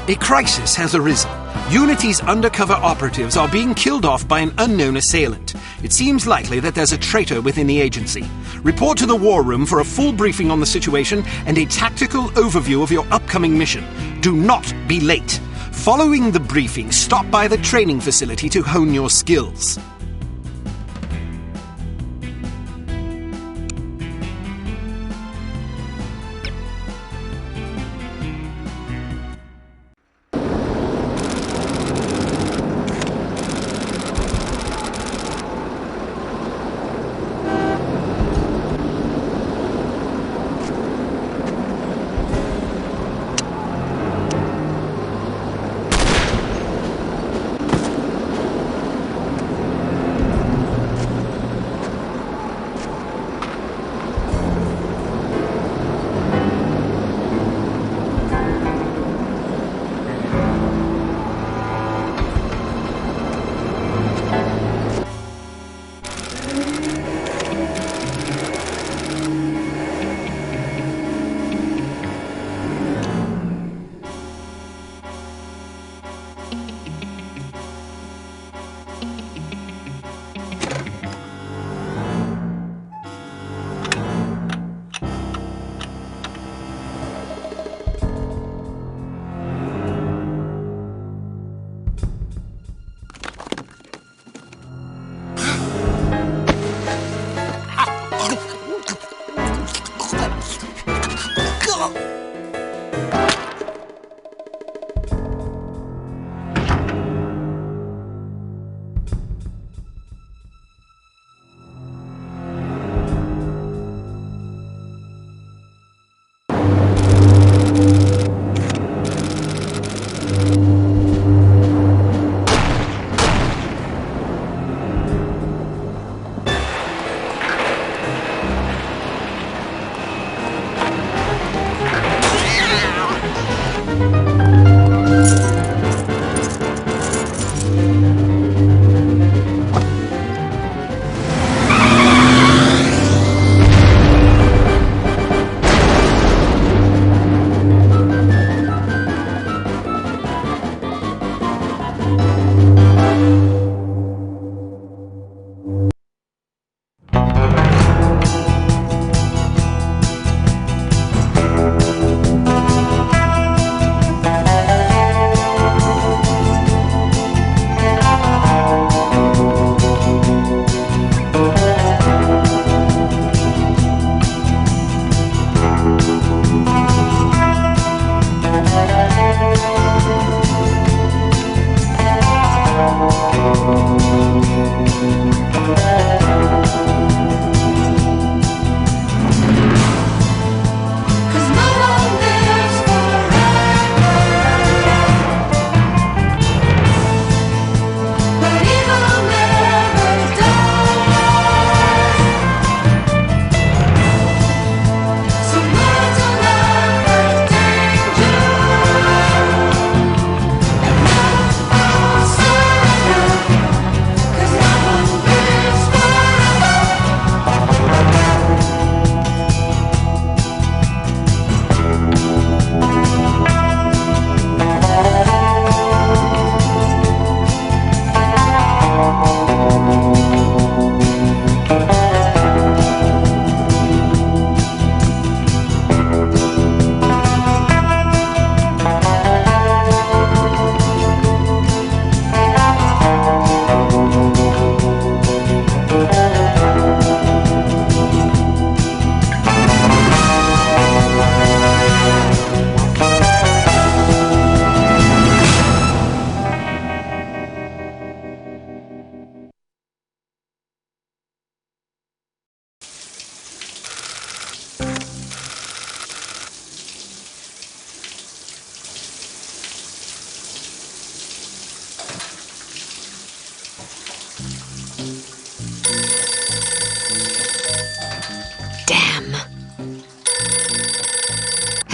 A crisis has arisen. Unity's undercover operatives are being killed off by an unknown assailant. It seems likely that there's a traitor within the agency. Report to the war room for a full briefing on the situation and a tactical overview of your upcoming mission. Do not be late. Following the briefing, stop by the training facility to hone your skills.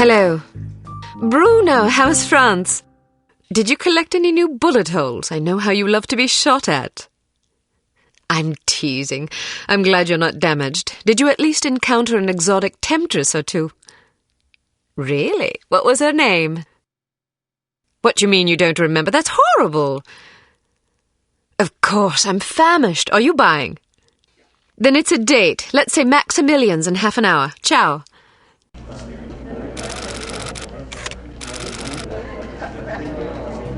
Hello. Bruno, how's France? Did you collect any new bullet holes? I know how you love to be shot at. I'm teasing. I'm glad you're not damaged. Did you at least encounter an exotic temptress or two? Really? What was her name? What do you mean you don't remember? That's horrible. Of course, I'm famished. Are you buying? Then it's a date. Let's say Maximilian's in half an hour. Ciao.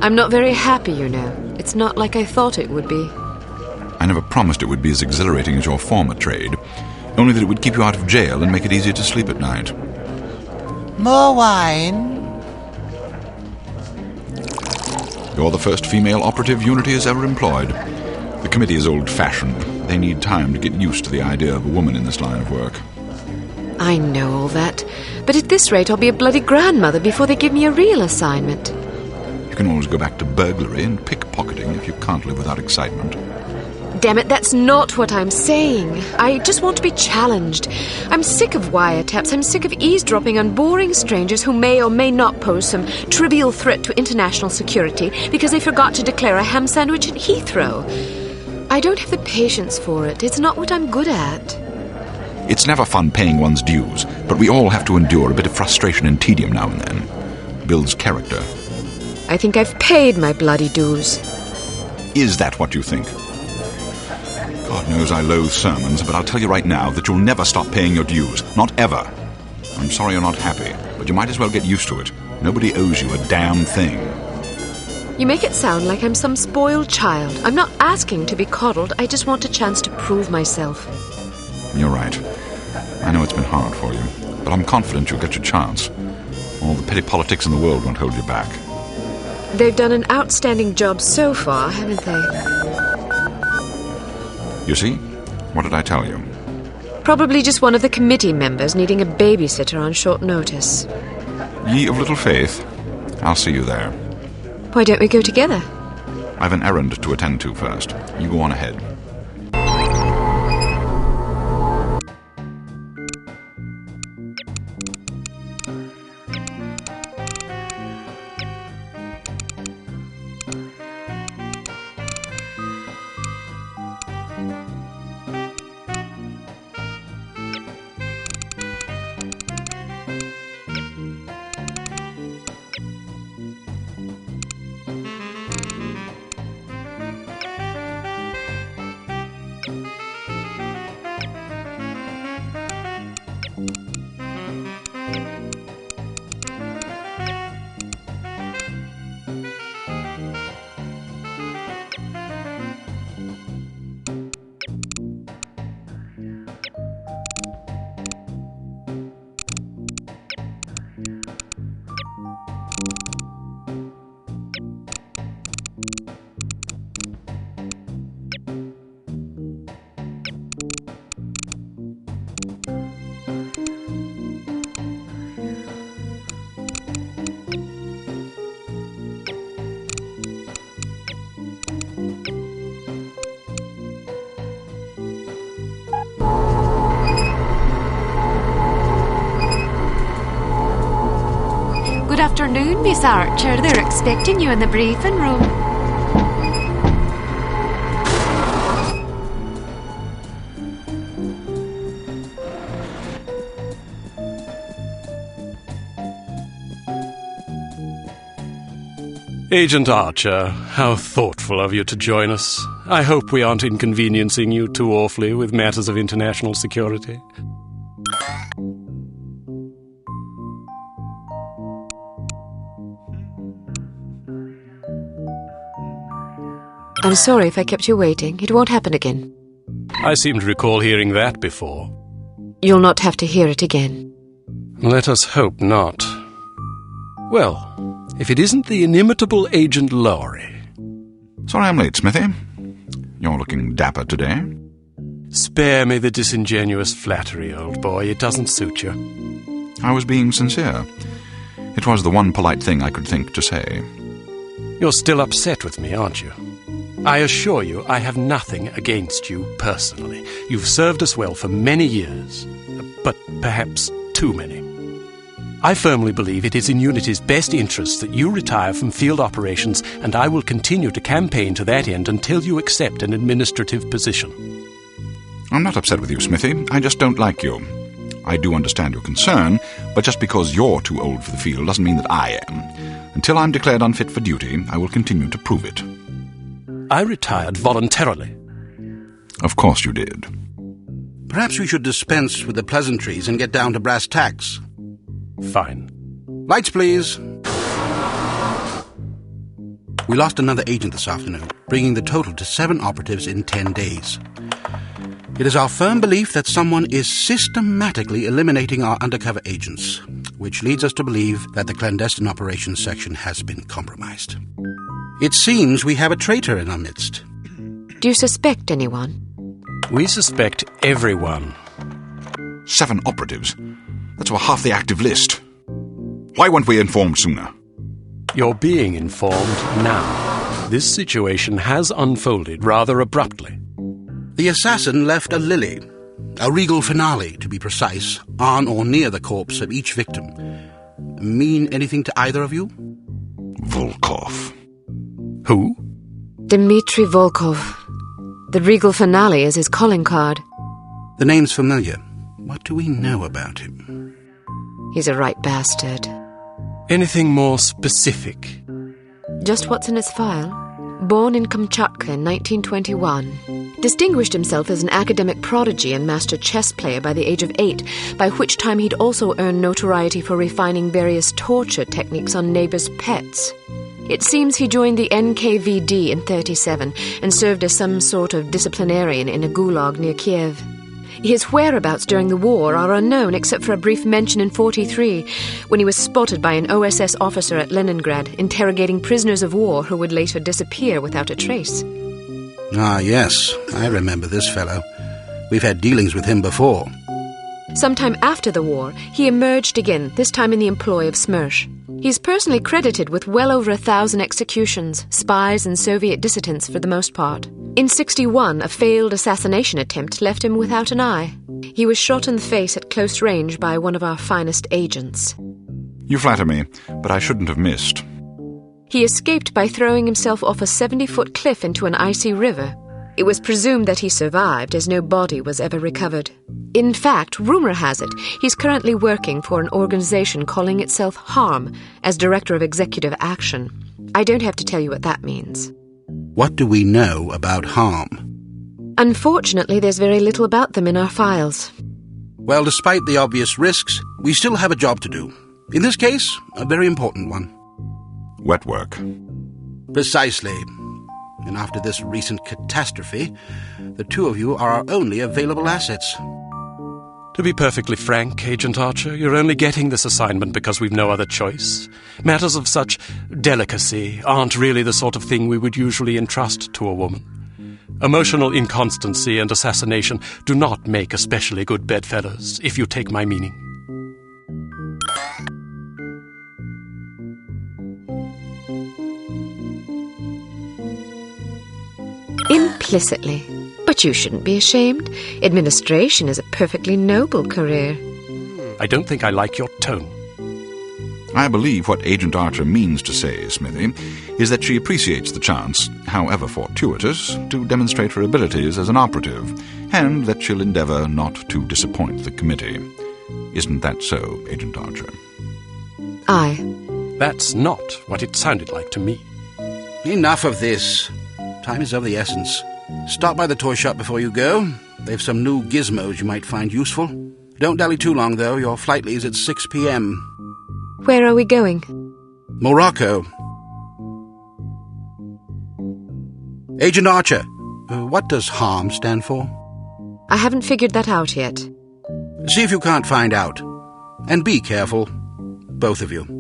I'm not very happy, you know. It's not like I thought it would be. I never promised it would be as exhilarating as your former trade, only that it would keep you out of jail and make it easier to sleep at night. More wine? You're the first female operative Unity has ever employed. The committee is old-fashioned. They need time to get used to the idea of a woman in this line of work. I know all that, but at this rate I'll be a bloody grandmother before they give me a real assignment. You can always go back to burglary and pickpocketing if you can't live without excitement. Damn it, that's not what I'm saying. I just want to be challenged. I'm sick of wiretaps. I'm sick of eavesdropping on boring strangers who may or may not pose some trivial threat to international security because they forgot to declare a ham sandwich at Heathrow. I don't have the patience for it. It's not what I'm good at. It's never fun paying one's dues, but we all have to endure a bit of frustration and tedium now and then. Builds character. I think I've paid my bloody dues. Is that what you think? God knows I loathe sermons, but I'll tell you right now that you'll never stop paying your dues. Not ever. I'm sorry you're not happy, but you might as well get used to it. Nobody owes you a damn thing. You make it sound like I'm some spoiled child. I'm not asking to be coddled. I just want a chance to prove myself. You're right. I know it's been hard for you, but I'm confident you'll get your chance. All the petty politics in the world won't hold you back. They've done an outstanding job so far, haven't they? You see? What did I tell you? Probably just one of the committee members needing a babysitter on short notice. Ye of little faith. I'll see you there. Why don't we go together? I've an errand to attend to first. You go on ahead. Good afternoon, Miss Archer. They're expecting you in the briefing room. Agent Archer, how thoughtful of you to join us. I hope we aren't inconveniencing you too awfully with matters of international security. I'm sorry if I kept you waiting. It won't happen again. I seem to recall hearing that before. You'll not have to hear it again. Let us hope not. Well, if it isn't the inimitable Agent Lowry. Sorry I'm late, Smithy. You're looking dapper today. Spare me the disingenuous flattery, old boy. It doesn't suit you. I was being sincere. It was the one polite thing I could think to say. You're still upset with me, aren't you? I assure you I have nothing against you personally. You've served us well for many years, but perhaps too many. I firmly believe it is in Unity's best interests that you retire from field operations, and I will continue to campaign to that end until you accept an administrative position. I'm not upset with you, Smithy. I just don't like you. I do understand your concern, but just because you're too old for the field doesn't mean that I am. Until I'm declared unfit for duty, I will continue to prove it. I retired voluntarily. Of course you did. Perhaps we should dispense with the pleasantries and get down to brass tacks. Fine. Lights, please. We lost another agent this afternoon, bringing the total to 7 operatives in 10 days. It is our firm belief that someone is systematically eliminating our undercover agents, which leads us to believe that the clandestine operations section has been compromised. It seems we have a traitor in our midst. Do you suspect anyone? We suspect everyone. 7 operatives? That's over half the active list. Why weren't we informed sooner? You're being informed now. This situation has unfolded rather abruptly. The assassin left a lily, a regal finale, to be precise, on or near the corpse of each victim. Mean anything to either of you? Volkov. Who? Dmitry Volkov. The regal finale is his calling card. The name's familiar. What do we know about him? He's a right bastard. Anything more specific? Just what's in his file. Born in Kamchatka in 1921. Distinguished himself as an academic prodigy and master chess player by the age of 8, by which time he'd also earned notoriety for refining various torture techniques on neighbors' pets. It seems he joined the NKVD in 1937 and served as some sort of disciplinarian in a gulag near Kiev. His whereabouts during the war are unknown except for a brief mention in 1943 when he was spotted by an OSS officer at Leningrad interrogating prisoners of war who would later disappear without a trace. Ah, yes, I remember this fellow. We've had dealings with him before. Sometime after the war, he emerged again, this time in the employ of Smersh. He's personally credited with well over 1,000 executions, spies and Soviet dissidents for the most part. In 1961, a failed assassination attempt left him without an eye. He was shot in the face at close range by one of our finest agents. You flatter me, but I shouldn't have missed. He escaped by throwing himself off a 70-foot cliff into an icy river. It was presumed that he survived, as no body was ever recovered. In fact, rumor has it, he's currently working for an organization calling itself HARM as Director of Executive Action. I don't have to tell you what that means. What do we know about HARM? Unfortunately, there's very little about them in our files. Well, despite the obvious risks, we still have a job to do. In this case, a very important one. Wet work. Precisely. And after this recent catastrophe, the two of you are our only available assets. To be perfectly frank, Agent Archer, you're only getting this assignment because we've no other choice. Matters of such delicacy aren't really the sort of thing we would usually entrust to a woman. Emotional inconstancy and assassination do not make especially good bedfellows, if you take my meaning. Implicitly. But you shouldn't be ashamed. Administration is a perfectly noble career. I don't think I like your tone. I believe what Agent Archer means to say, Smithy, is that she appreciates the chance, however fortuitous, to demonstrate her abilities as an operative, and that she'll endeavour not to disappoint the committee. Isn't that so, Agent Archer? Aye. That's not what it sounded like to me. Enough of this. Time is of the essence. Stop by the toy shop before you go. They've some new gizmos you might find useful. Don't dally too long, though. Your flight leaves at 6 p.m. Where are we going? Morocco. Agent Archer, what does HARM stand for? I haven't figured that out yet. See if you can't find out. And be careful, both of you.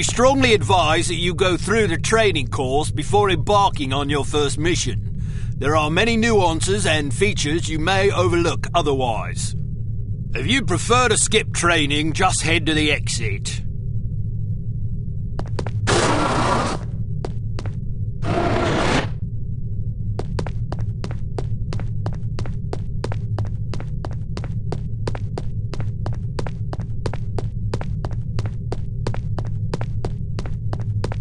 We strongly advise that you go through the training course before embarking on your first mission. There are many nuances and features you may overlook otherwise. If you'd prefer to skip training, just head to the exit.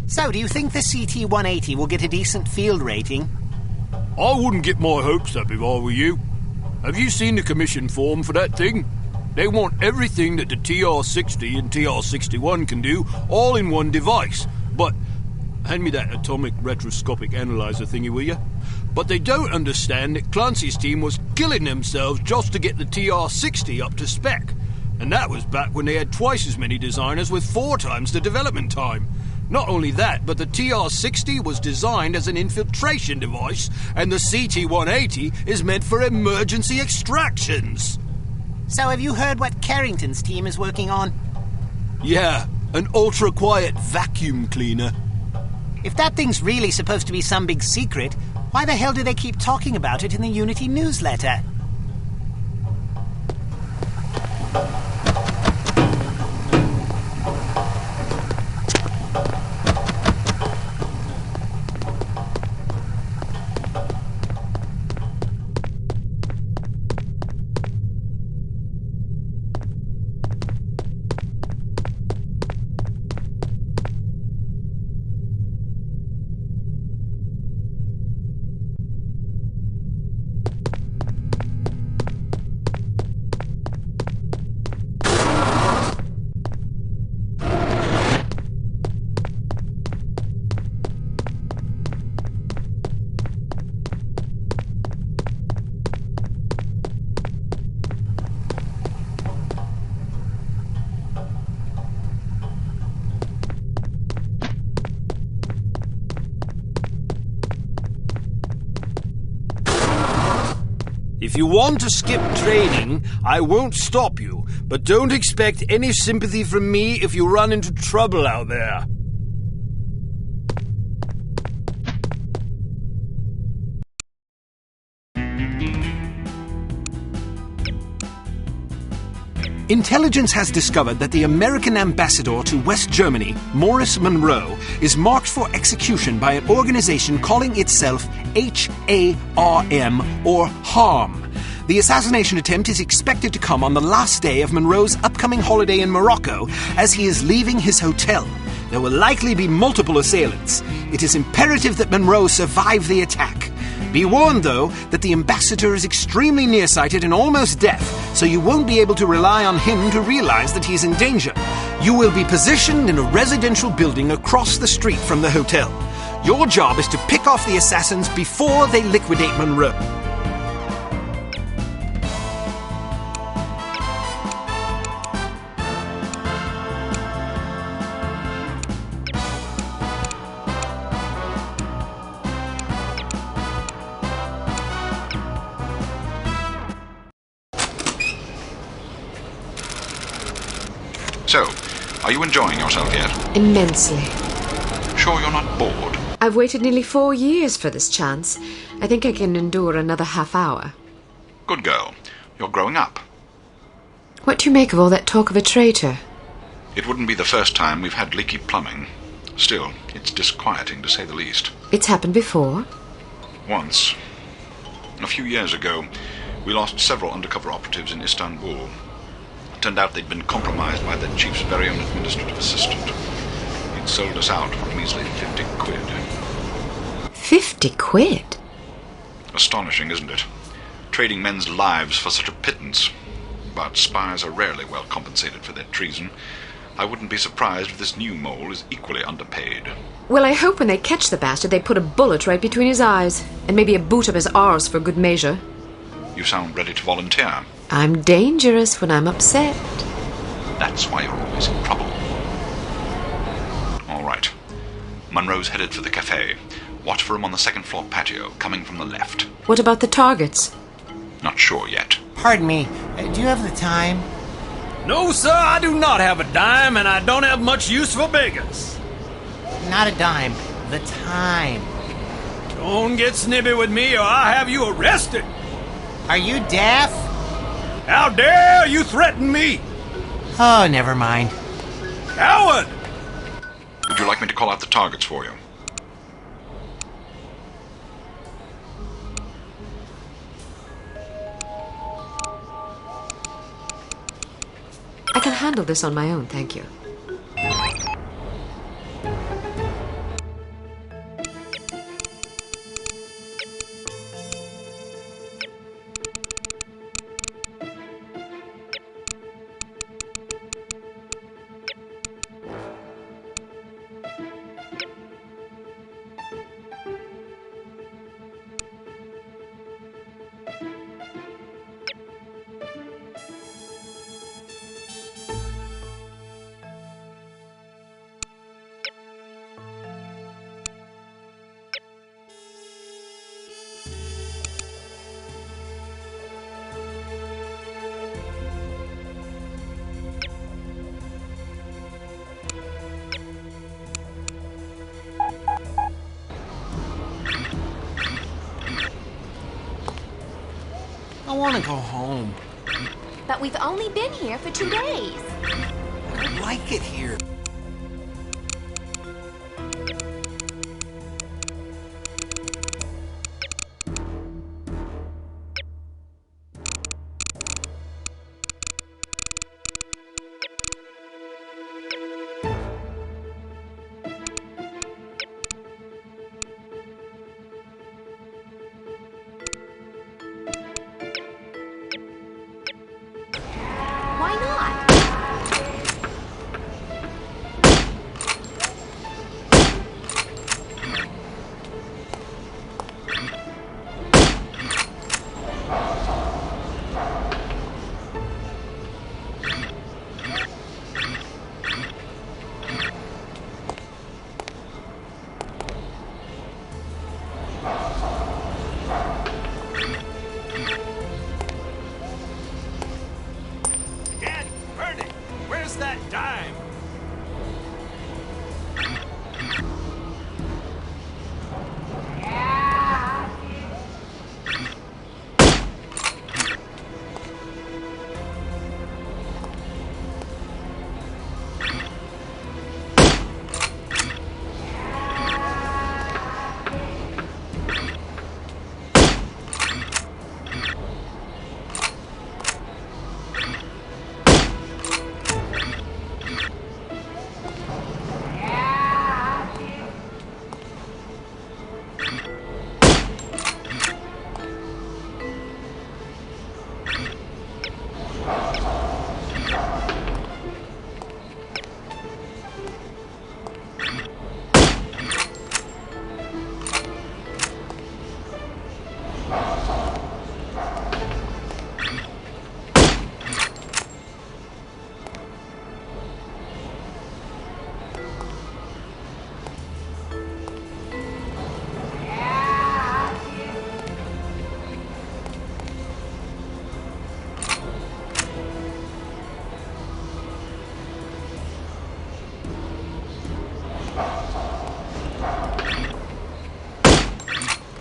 So, do you think the CT-180 will get a decent field rating? I wouldn't get my hopes up if I were you. Have you seen the commission form for that thing? They want everything that the TR-60 and TR-61 can do, all in one device. But, hand me that atomic retroscopic analyzer thingy, will you? But they don't understand that Clancy's team was killing themselves just to get the TR-60 up to spec. And that was back when they had twice as many designers with 4 times the development time. Not only that, but the TR-60 was designed as an infiltration device, and the CT-180 is meant for emergency extractions. So have you heard what Carrington's team is working on? Yeah, an ultra-quiet vacuum cleaner. If that thing's really supposed to be some big secret, why the hell do they keep talking about it in the Unity newsletter? If you want to skip training, I won't stop you, but don't expect any sympathy from me if you run into trouble out there. Intelligence has discovered that the American ambassador to West Germany, Morris Monroe, is marked for execution by an organization calling itself HARM, or HARM. The assassination attempt is expected to come on the last day of Monroe's upcoming holiday in Morocco as he is leaving his hotel. There will likely be multiple assailants. It is imperative that Monroe survive the attack. Be warned, though, that the ambassador is extremely nearsighted and almost deaf, so you won't be able to rely on him to realize that he's in danger. You will be positioned in a residential building across the street from the hotel. Your job is to pick off the assassins before they liquidate Monroe. So, are you enjoying yourself yet? Immensely. Sure you're not bored? I've waited nearly 4 years for this chance. I think I can endure another half hour. Good girl. You're growing up. What do you make of all that talk of a traitor? It wouldn't be the first time we've had leaky plumbing. Still, it's disquieting to say the least. It's happened before? Once. A few years ago, we lost several undercover operatives in Istanbul. It turned out they'd been compromised by the chief's very own administrative assistant. He'd sold us out for a measly 50 quid. 50 quid? Astonishing, isn't it? Trading men's lives for such a pittance. But spies are rarely well compensated for their treason. I wouldn't be surprised if this new mole is equally underpaid. Well, I hope when they catch the bastard they put a bullet right between his eyes, and maybe a boot up his arse for good measure. You sound ready to volunteer. I'm dangerous when I'm upset. That's why you're always in trouble. All right. Monroe's headed for the cafe. Watch for him on the second floor patio, coming from the left. What about the targets? Not sure yet. Pardon me, do you have the time? No, sir, I do not have a dime, and I don't have much use for beggars. Not a dime. The time. Don't get snippy with me, or I'll have you arrested. Are you deaf? How dare you threaten me? Oh, never mind. Coward! Would you like me to call out the targets for you? I can handle this on my own, thank you. I want to go home. But we've only been here for 2 days. I don't like it here. Why not? Dad, Bernie, where's that dime?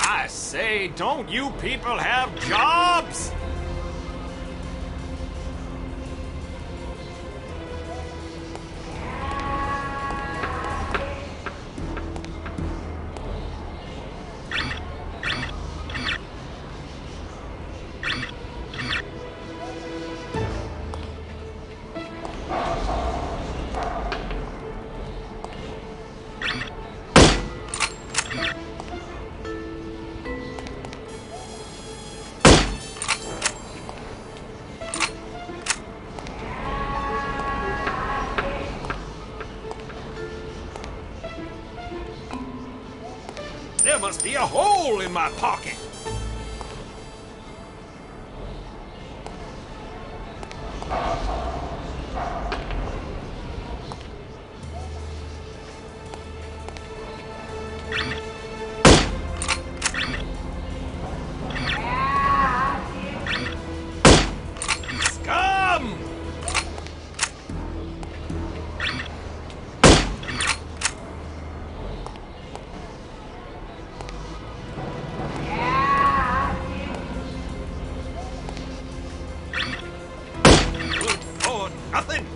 I say, don't you people have jobs? There must be a hole in my pocket. Scum! nothing.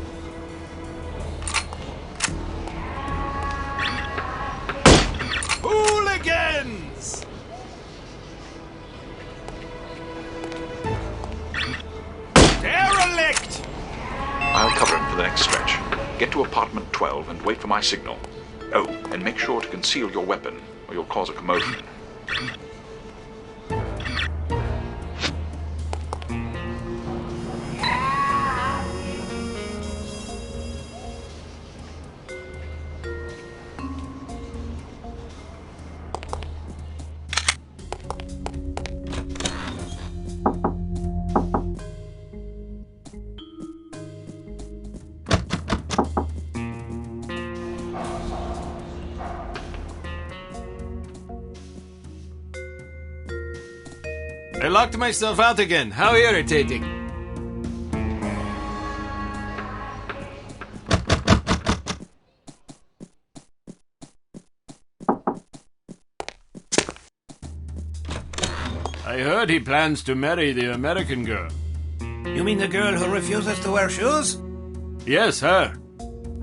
Hooligans! Derelict! I'll cover him for the next stretch. Get to apartment 12 and wait for my signal. Oh, and make sure to conceal your weapon, or you'll cause a commotion. I locked myself out again. How irritating. I heard he plans to marry the American girl. You mean the girl who refuses to wear shoes? Yes, her.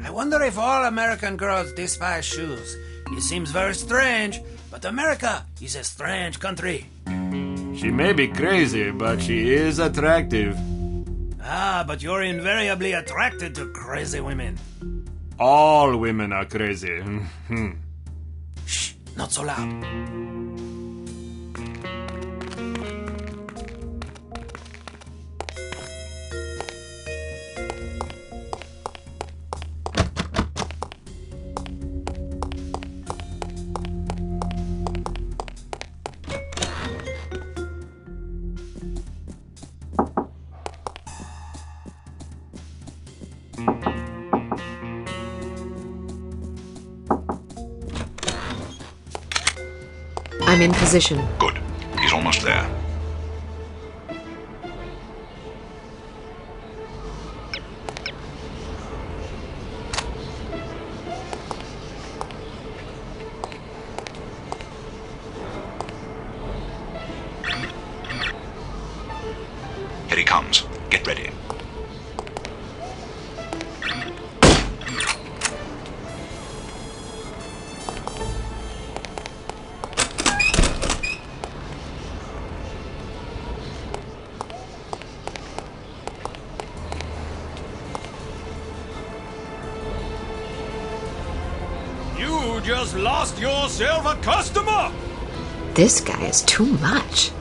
I wonder if all American girls despise shoes. It seems very strange, but America is a strange country. She may be crazy, but she is attractive. Ah, but you're invariably attracted to crazy women. All women are crazy. Shh, not so loud. I'm in position. Good. He's almost there. Here he comes. Get ready. You just lost yourself a customer! This guy is too much.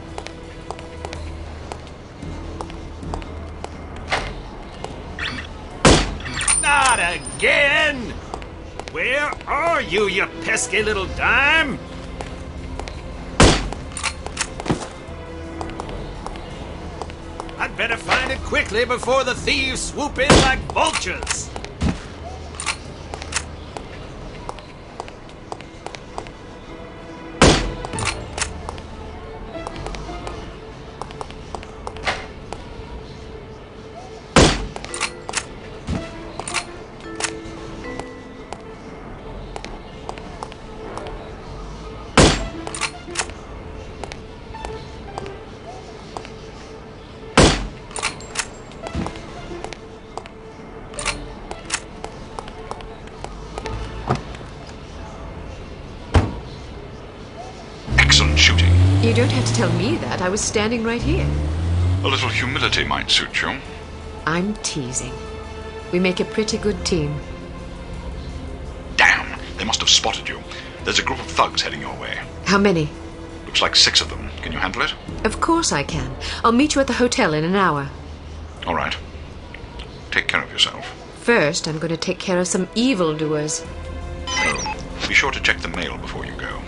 Not again! Where are you, you pesky little dime? I'd better find it quickly before the thieves swoop in like vultures. Excellent shooting. You don't have to tell me that. I was standing right here. A little humility might suit you. I'm teasing. We make a pretty good team. Damn! They must have spotted you. There's a group of thugs heading your way. How many? Looks like 6 of them. Can you handle it? Of course I can. I'll meet you at the hotel in an hour. All right. Take care of yourself. First, I'm going to take care of some evildoers. Oh, be sure to check the mail before you go.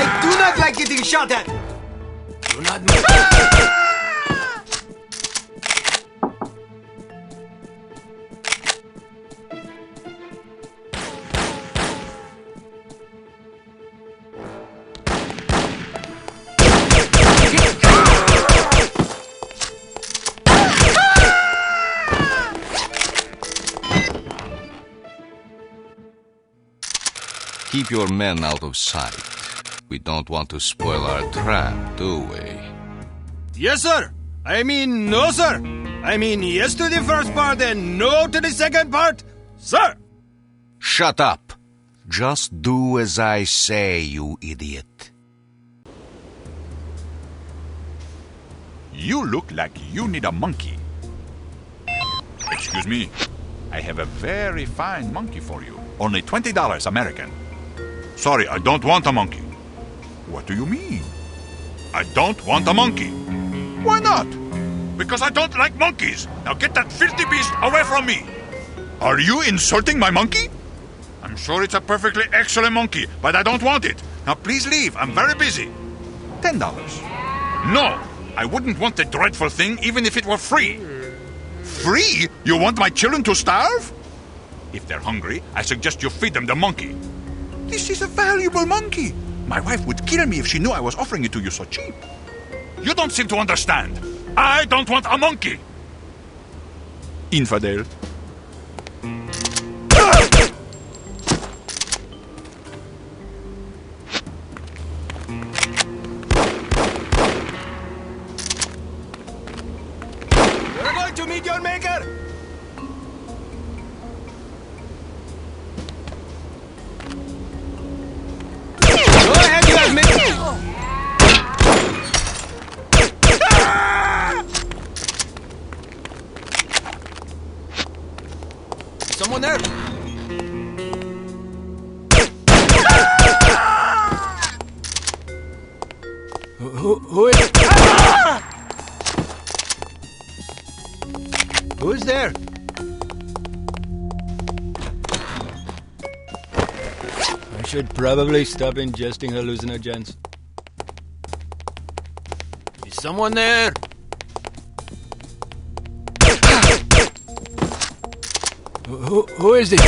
I do not like getting shot at! Do not move. Keep your men out of sight. We don't want to spoil our trap, do we? Yes, sir. I mean, no, sir. I mean, yes to the first part and no to the second part, sir. Shut up. Just do as I say, you idiot. You look like you need a monkey. Excuse me. I have a very fine monkey for you. Only $20 American. Sorry, I don't want a monkey. What do you mean? I don't want a monkey. Why not? Because I don't like monkeys. Now get that filthy beast away from me. Are you insulting my monkey? I'm sure it's a perfectly excellent monkey, but I don't want it. Now please leave. I'm very busy. $10. No, I wouldn't want the dreadful thing even if it were free. Free? You want my children to starve? If they're hungry, I suggest you feed them the monkey. This is a valuable monkey. My wife would kill me if she knew I was offering it to you so cheap. You don't seem to understand. I don't want a monkey. Infidel. You're going to meet your maker. Go ahead, you admit. Someone there? Who is? Who is there? I should probably stop ingesting hallucinogens. Is someone there? Who is it?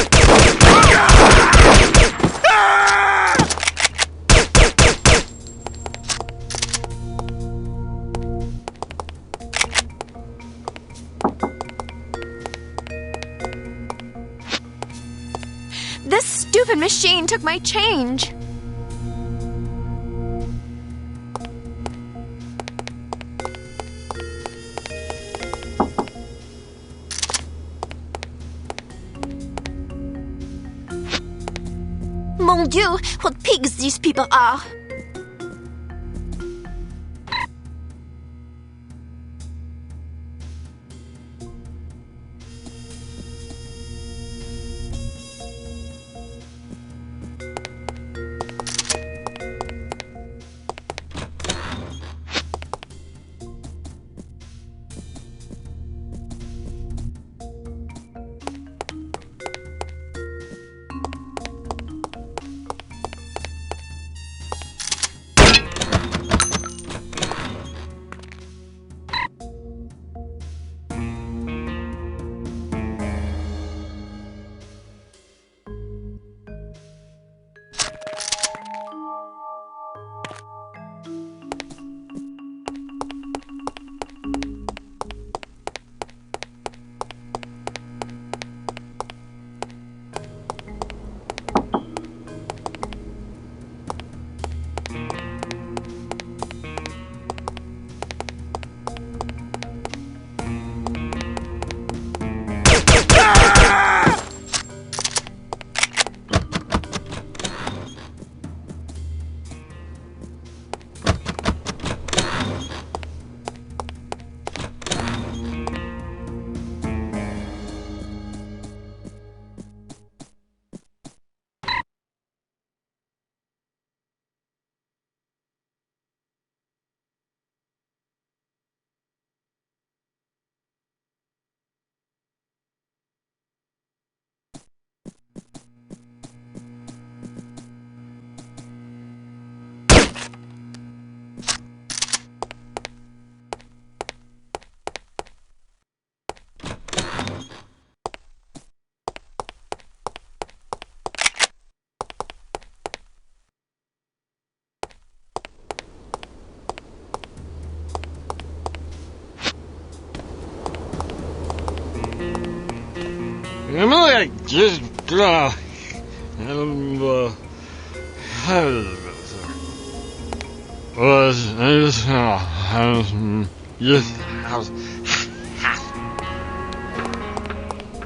This stupid machine took my change. Mon Dieu, what pigs these people are!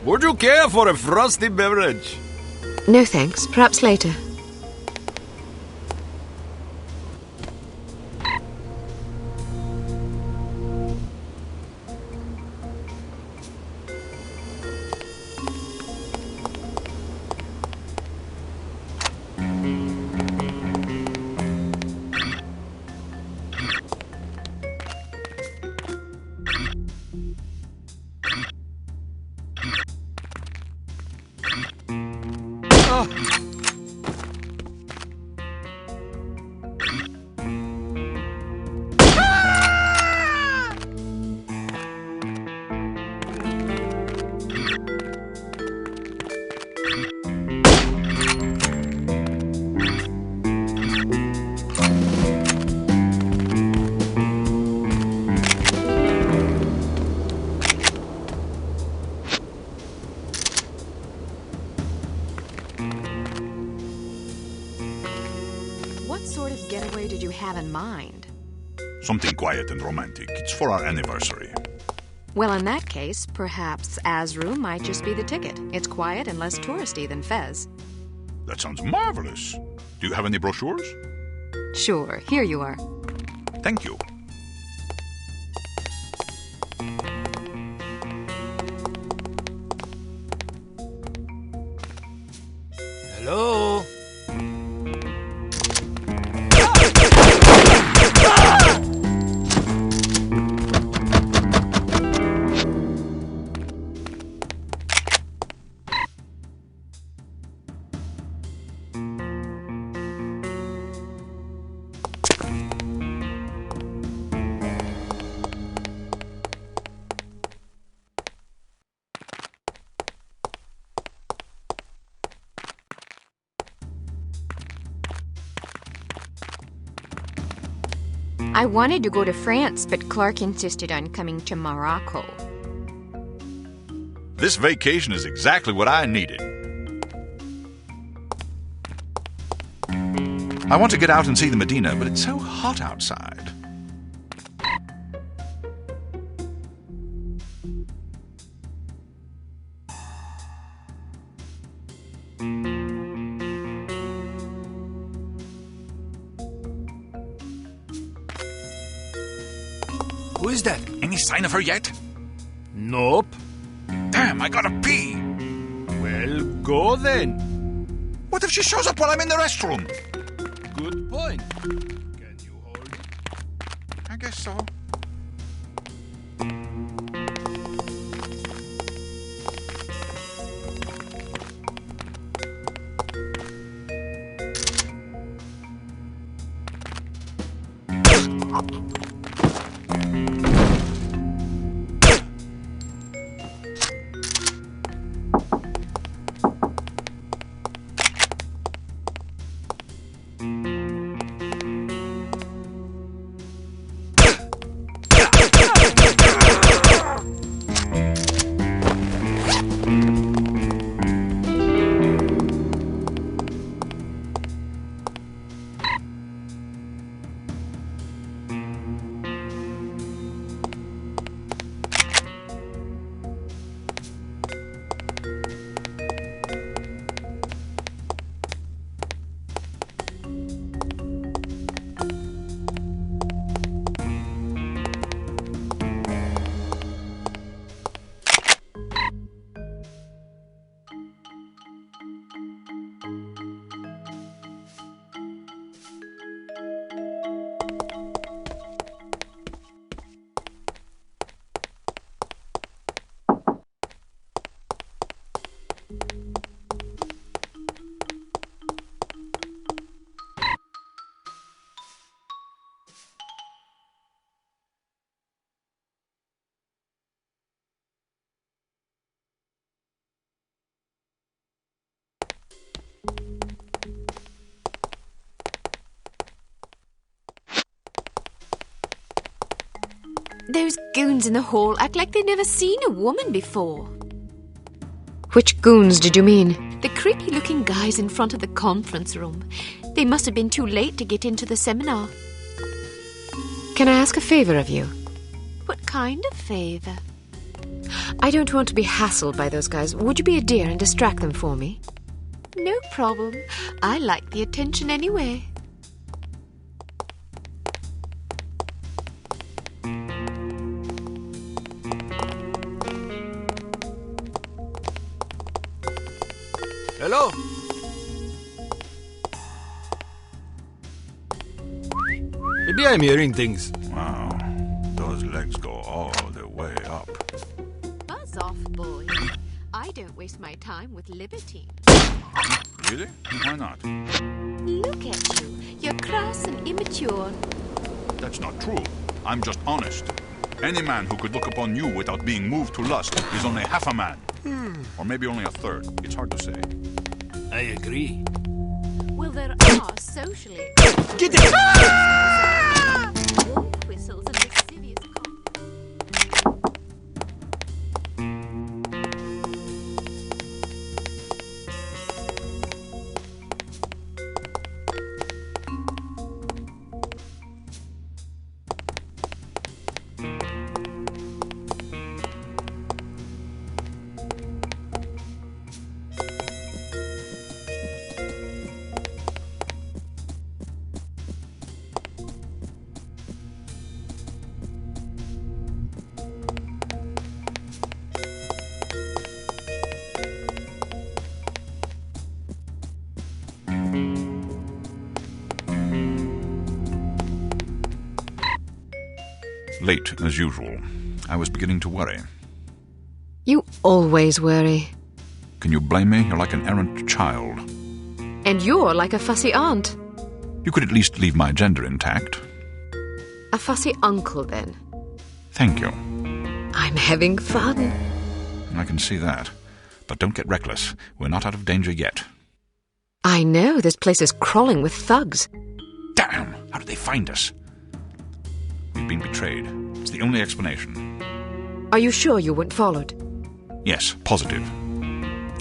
Would you care for a frosty beverage? No thanks. Perhaps later. What sort of getaway did you have in mind? Something quiet and romantic. It's for our anniversary. Well, in that case, perhaps Azru might just be the ticket. It's quiet and less touristy than Fez. That sounds marvelous. Do you have any brochures? Sure, here you are. Thank you. Hello? I wanted to go to France, but Clark insisted on coming to Morocco. This vacation is exactly what I needed. I want to get out and see the Medina, but it's so hot outside. Who is that? Any sign of her yet? Nope. Damn, I gotta pee. Well, go then. What if she shows up while I'm in the restroom? Good point. Can you hold it? I guess so. Those goons in the hall act like they've never seen a woman before. Which goons did you mean? The creepy-looking guys in front of the conference room. They must have been too late to get into the seminar. Can I ask a favor of you? What kind of favor? I don't want to be hassled by those guys. Would you be a dear and distract them for me? No problem. I like the attention anyway. Hello? Maybe I'm hearing things. Wow, those legs go all the way up. Buzz off, boy. I don't waste my time with libertines. Really? Why not? Look at you. You're crass and immature. That's not true. I'm just honest. Any man who could look upon you without being moved to lust is only half a man. Or maybe only a third. It's hard to say. I agree. Well, there are socially... Get it! Wolf whistles and lascivious cock. Late, as usual. I was beginning to worry. You always worry. Can you blame me? You're like an errant child. And you're like a fussy aunt. You could at least leave my gender intact. A fussy uncle, then. Thank you. I'm having fun. I can see that. But don't get reckless. We're not out of danger yet. I know, this place is crawling with thugs. Damn! How did they find us? We've been betrayed. It's the only explanation. Are you sure you weren't followed? Yes, positive.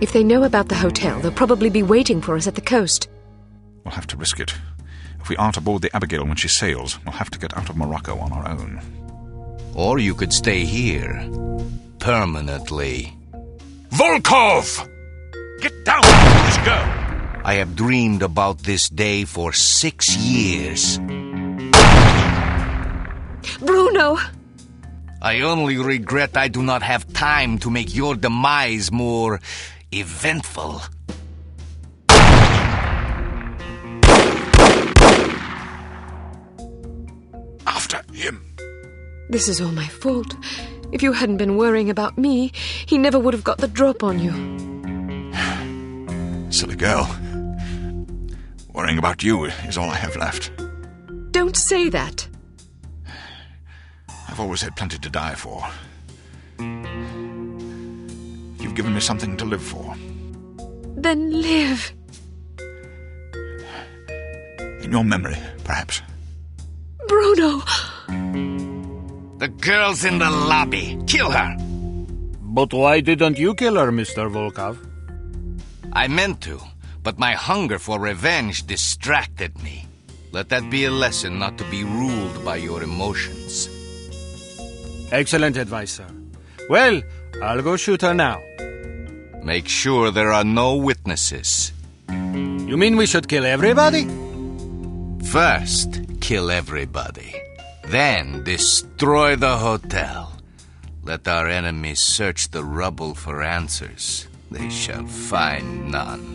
If they know about the hotel, they'll probably be waiting for us at the coast. We'll have to risk it. If we aren't aboard the Abigail when she sails, we'll have to get out of Morocco on our own. Or you could stay here. Permanently. Volkov! Get down, foolish girl! I have dreamed about this day for 6 years. Bruno! I only regret I do not have time to make your demise more eventful. After him. This is all my fault. If you hadn't been worrying about me, he never would have got the drop on you. Silly girl. Worrying about you is all I have left. Don't say that. I've always had plenty to die for. You've given me something to live for. Then live. In your memory, perhaps. Bruno! The girl's in the lobby. Kill her. But why didn't you kill her, Mr. Volkov? I meant to, but my hunger for revenge distracted me. Let that be a lesson not to be ruled by your emotions. Excellent advice, sir. Well, I'll go shoot her now. Make sure there are no witnesses. You mean we should kill everybody? First, kill everybody. Then, destroy the hotel. Let our enemies search the rubble for answers. They shall find none.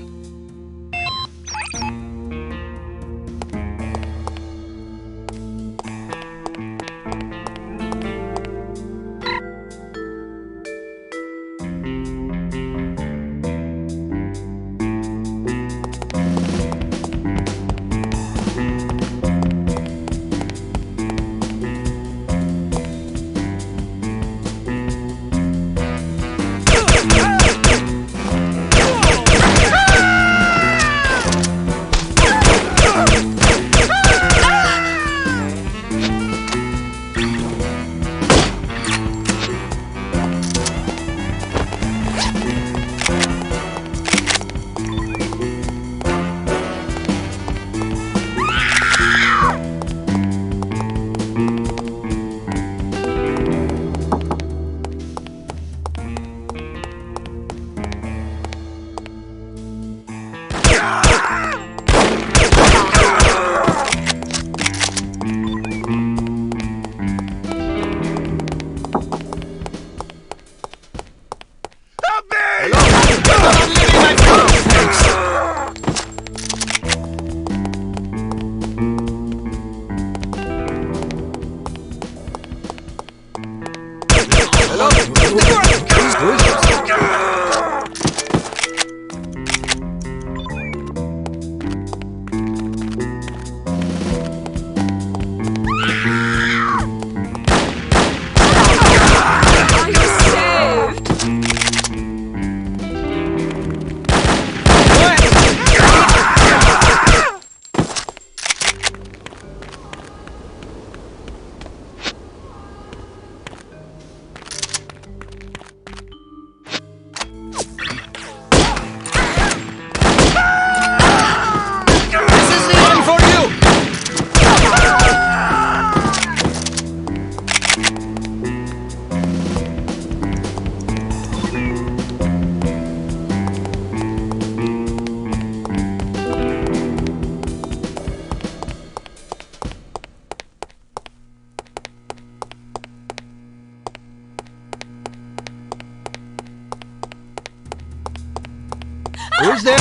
Who's there?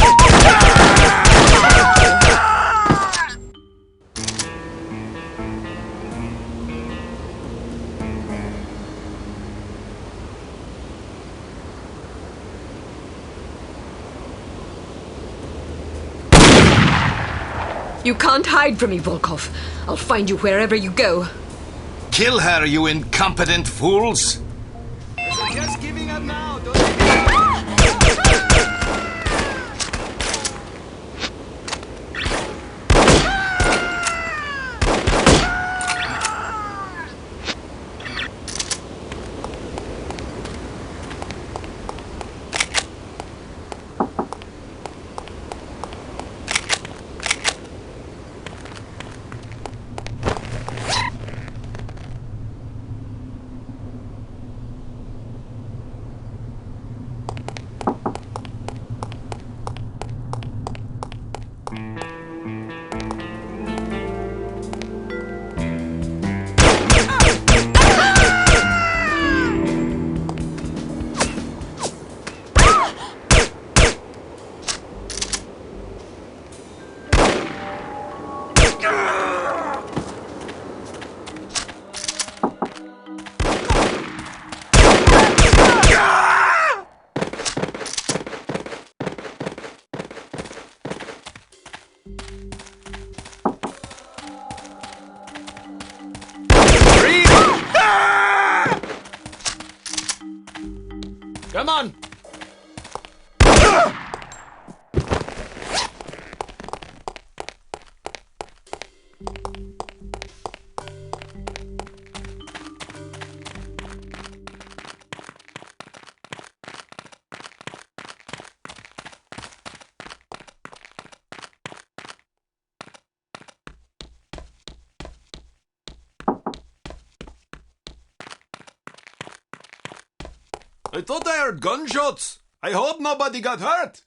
You can't hide from me, Volkov. I'll find you wherever you go. Kill her, you incompetent fools! Just giving up now. Come on! I thought I heard gunshots. I hope nobody got hurt.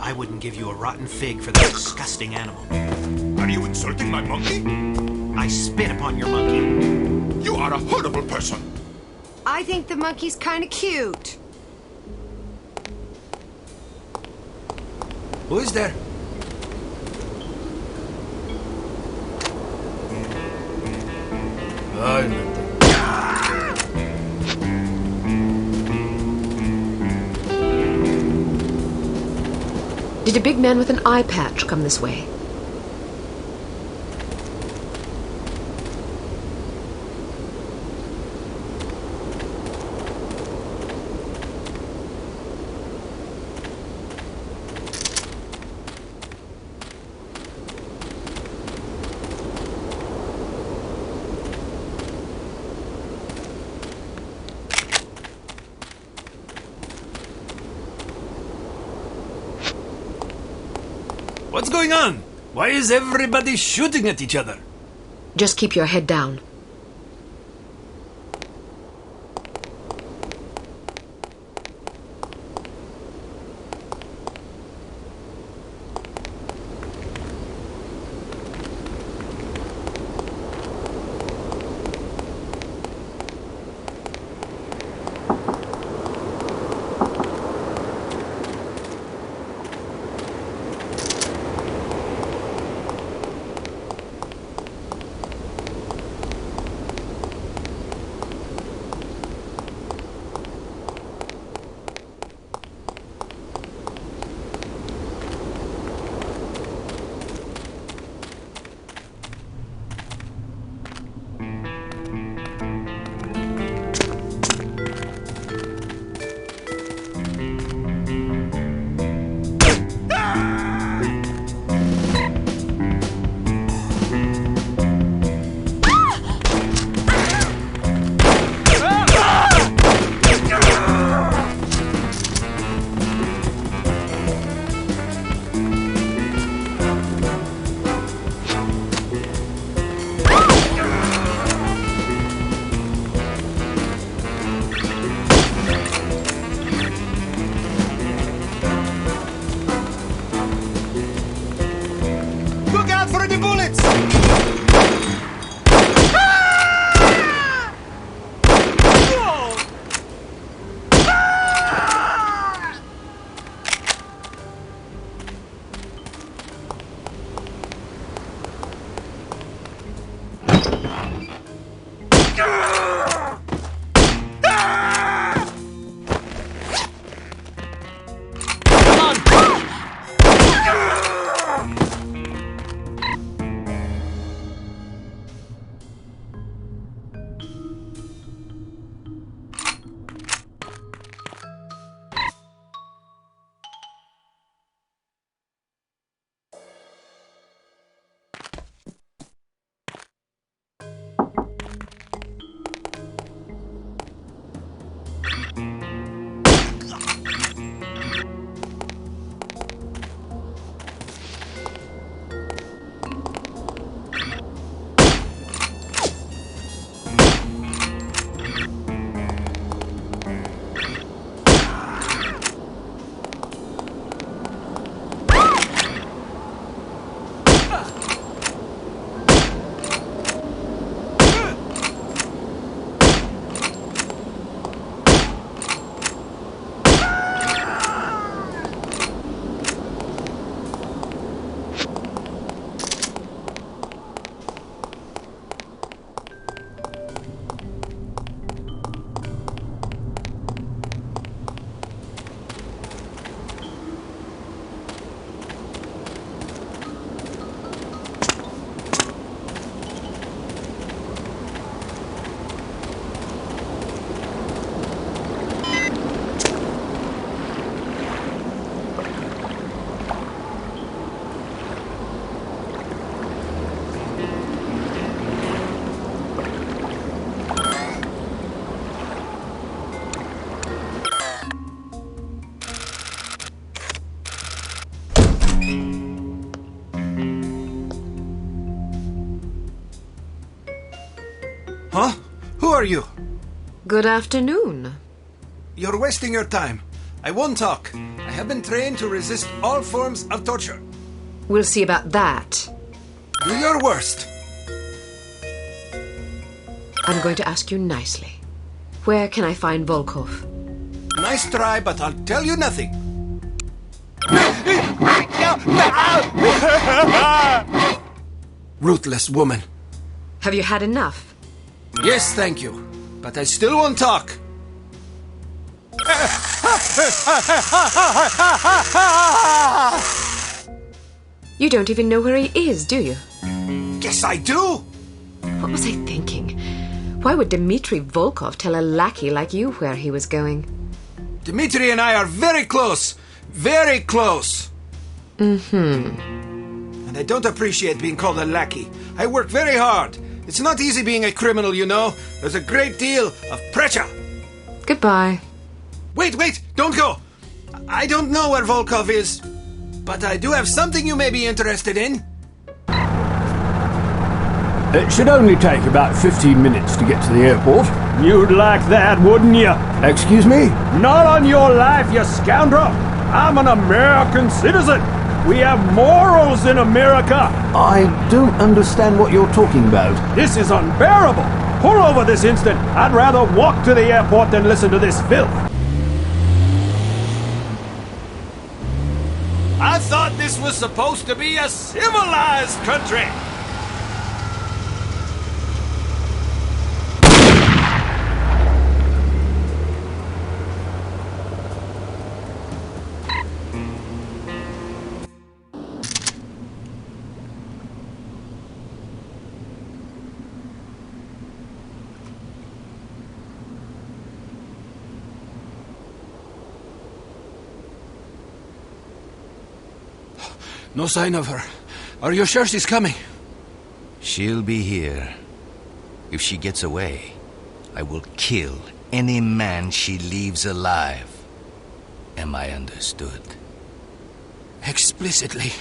I wouldn't give you a rotten fig for that disgusting animal. Are you insulting my monkey? I spit upon your monkey. You are a horrible person. I think the monkey's kind of cute. Who is there? Oh, nothing. Did a big man with an eye patch come this way? What's going on? Why is everybody shooting at each other? Just keep your head down. Huh? Who are you? Good afternoon. You're wasting your time. I won't talk. I have been trained to resist all forms of torture. We'll see about that. Do your worst. I'm going to ask you nicely. Where can I find Volkov? Nice try, but I'll tell you nothing. Ruthless woman. Have you had enough? Yes, thank you. But I still won't talk. You don't even know where he is, do you? Yes, I do. What was I thinking? Why would Dmitri Volkov tell a lackey like you where he was going? Dmitri and I are very close. Very close. And I don't appreciate being called a lackey. I work very hard. It's not easy being a criminal, you know. There's a great deal of pressure. Goodbye. Wait, don't go. I don't know where Volkov is. but I do have something you may be interested in. It should only take about 15 minutes to get to the airport. You'd like that, wouldn't you? Excuse me? Not on your life, you scoundrel! I'm an American citizen! We have morals in America! I don't understand what you're talking about. This is unbearable! Pull over this instant! I'd rather walk to the airport than listen to this filth! I thought this was supposed to be a civilized country. No sign of her. Are you sure she's coming? She'll be here. If she gets away, I will kill any man she leaves alive. Am I understood? Explicitly.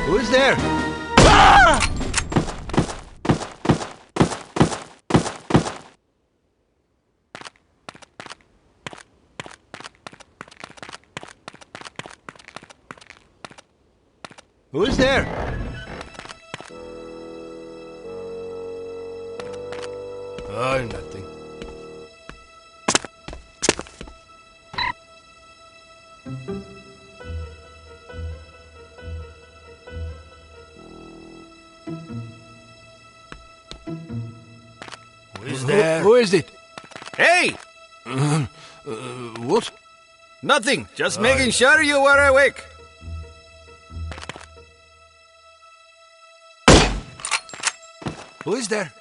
Who is there? Who is there? Oh, nothing. Who is there? Who is it? Hey! What? Nothing. Just making sure you were awake. Who is there?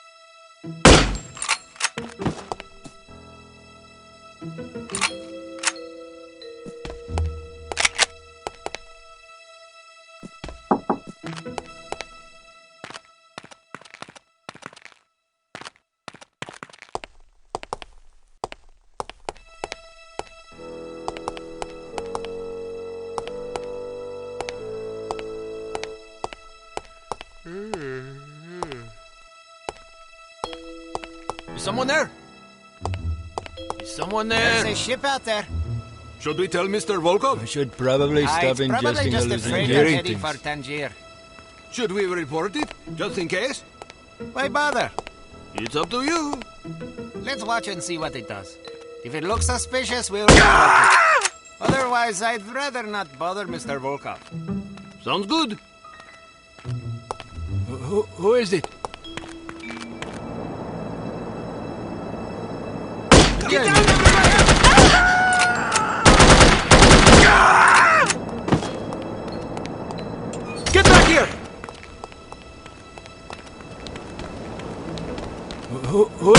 Is someone there? Is someone there? There's a ship out there. Should we tell Mr. Volkov? I should probably stop It's probably ingesting just a hallucinating freighter heading things. for Tangier. Should we report it? Just in case? Why bother? It's up to you. Let's watch and see what it does. If it looks suspicious, we'll report it. Otherwise, I'd rather not bother Mr. Volkov. Sounds good. Who is it? Get down, everybody! Get back here! Who?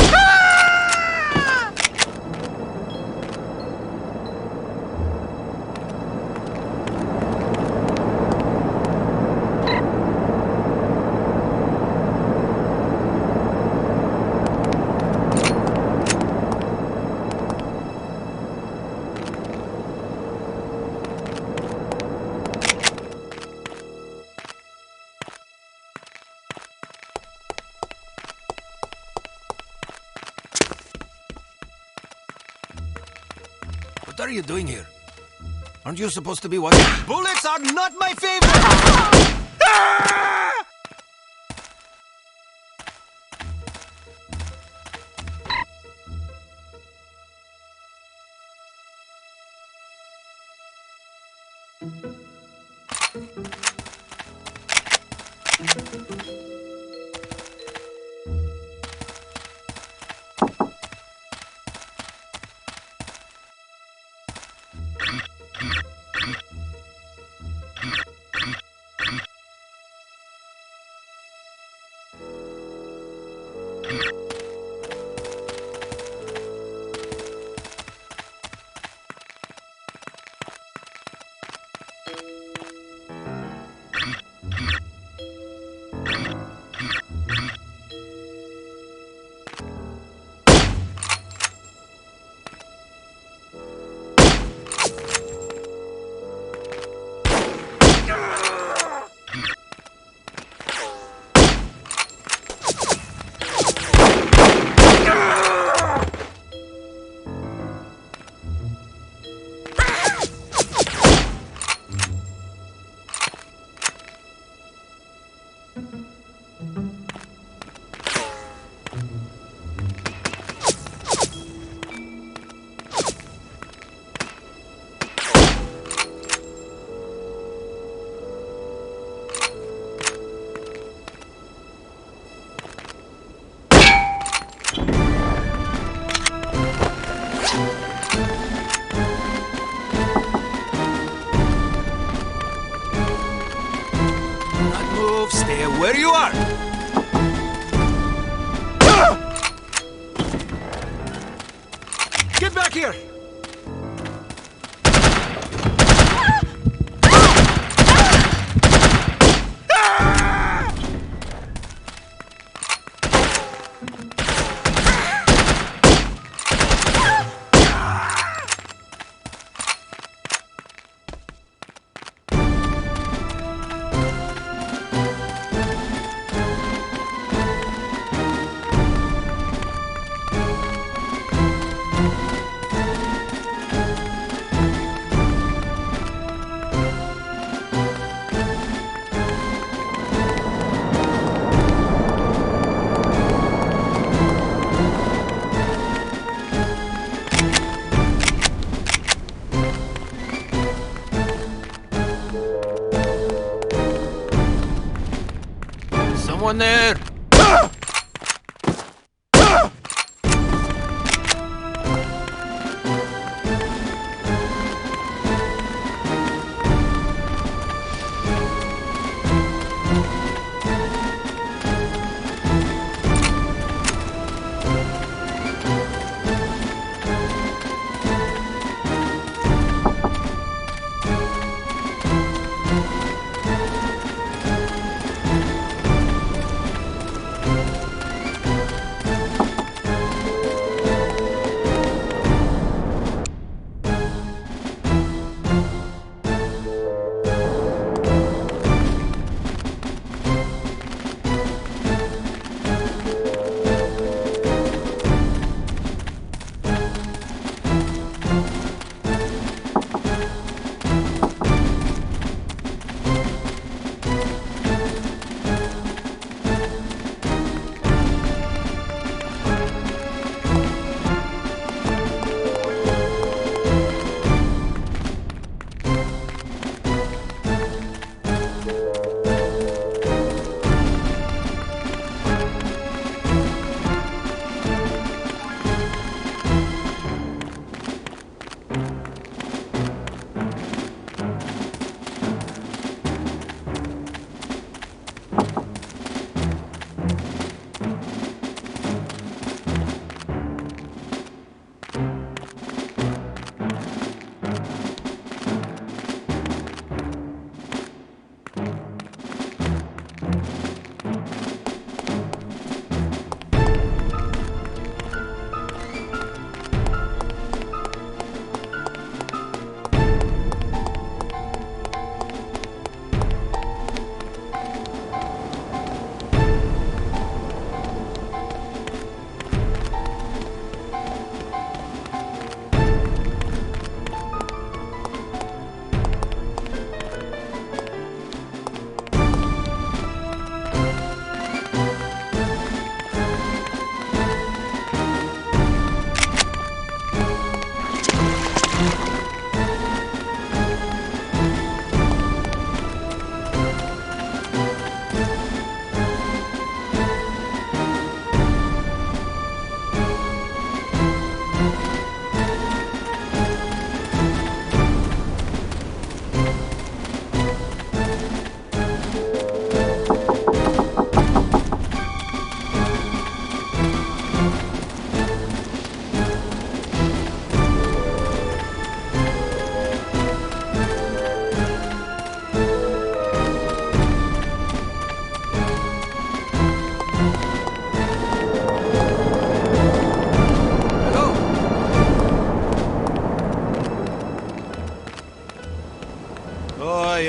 What are you doing here? Aren't you supposed to be watching? Bullets are not my favorite! Stay where you are! Get back here! Anyone there?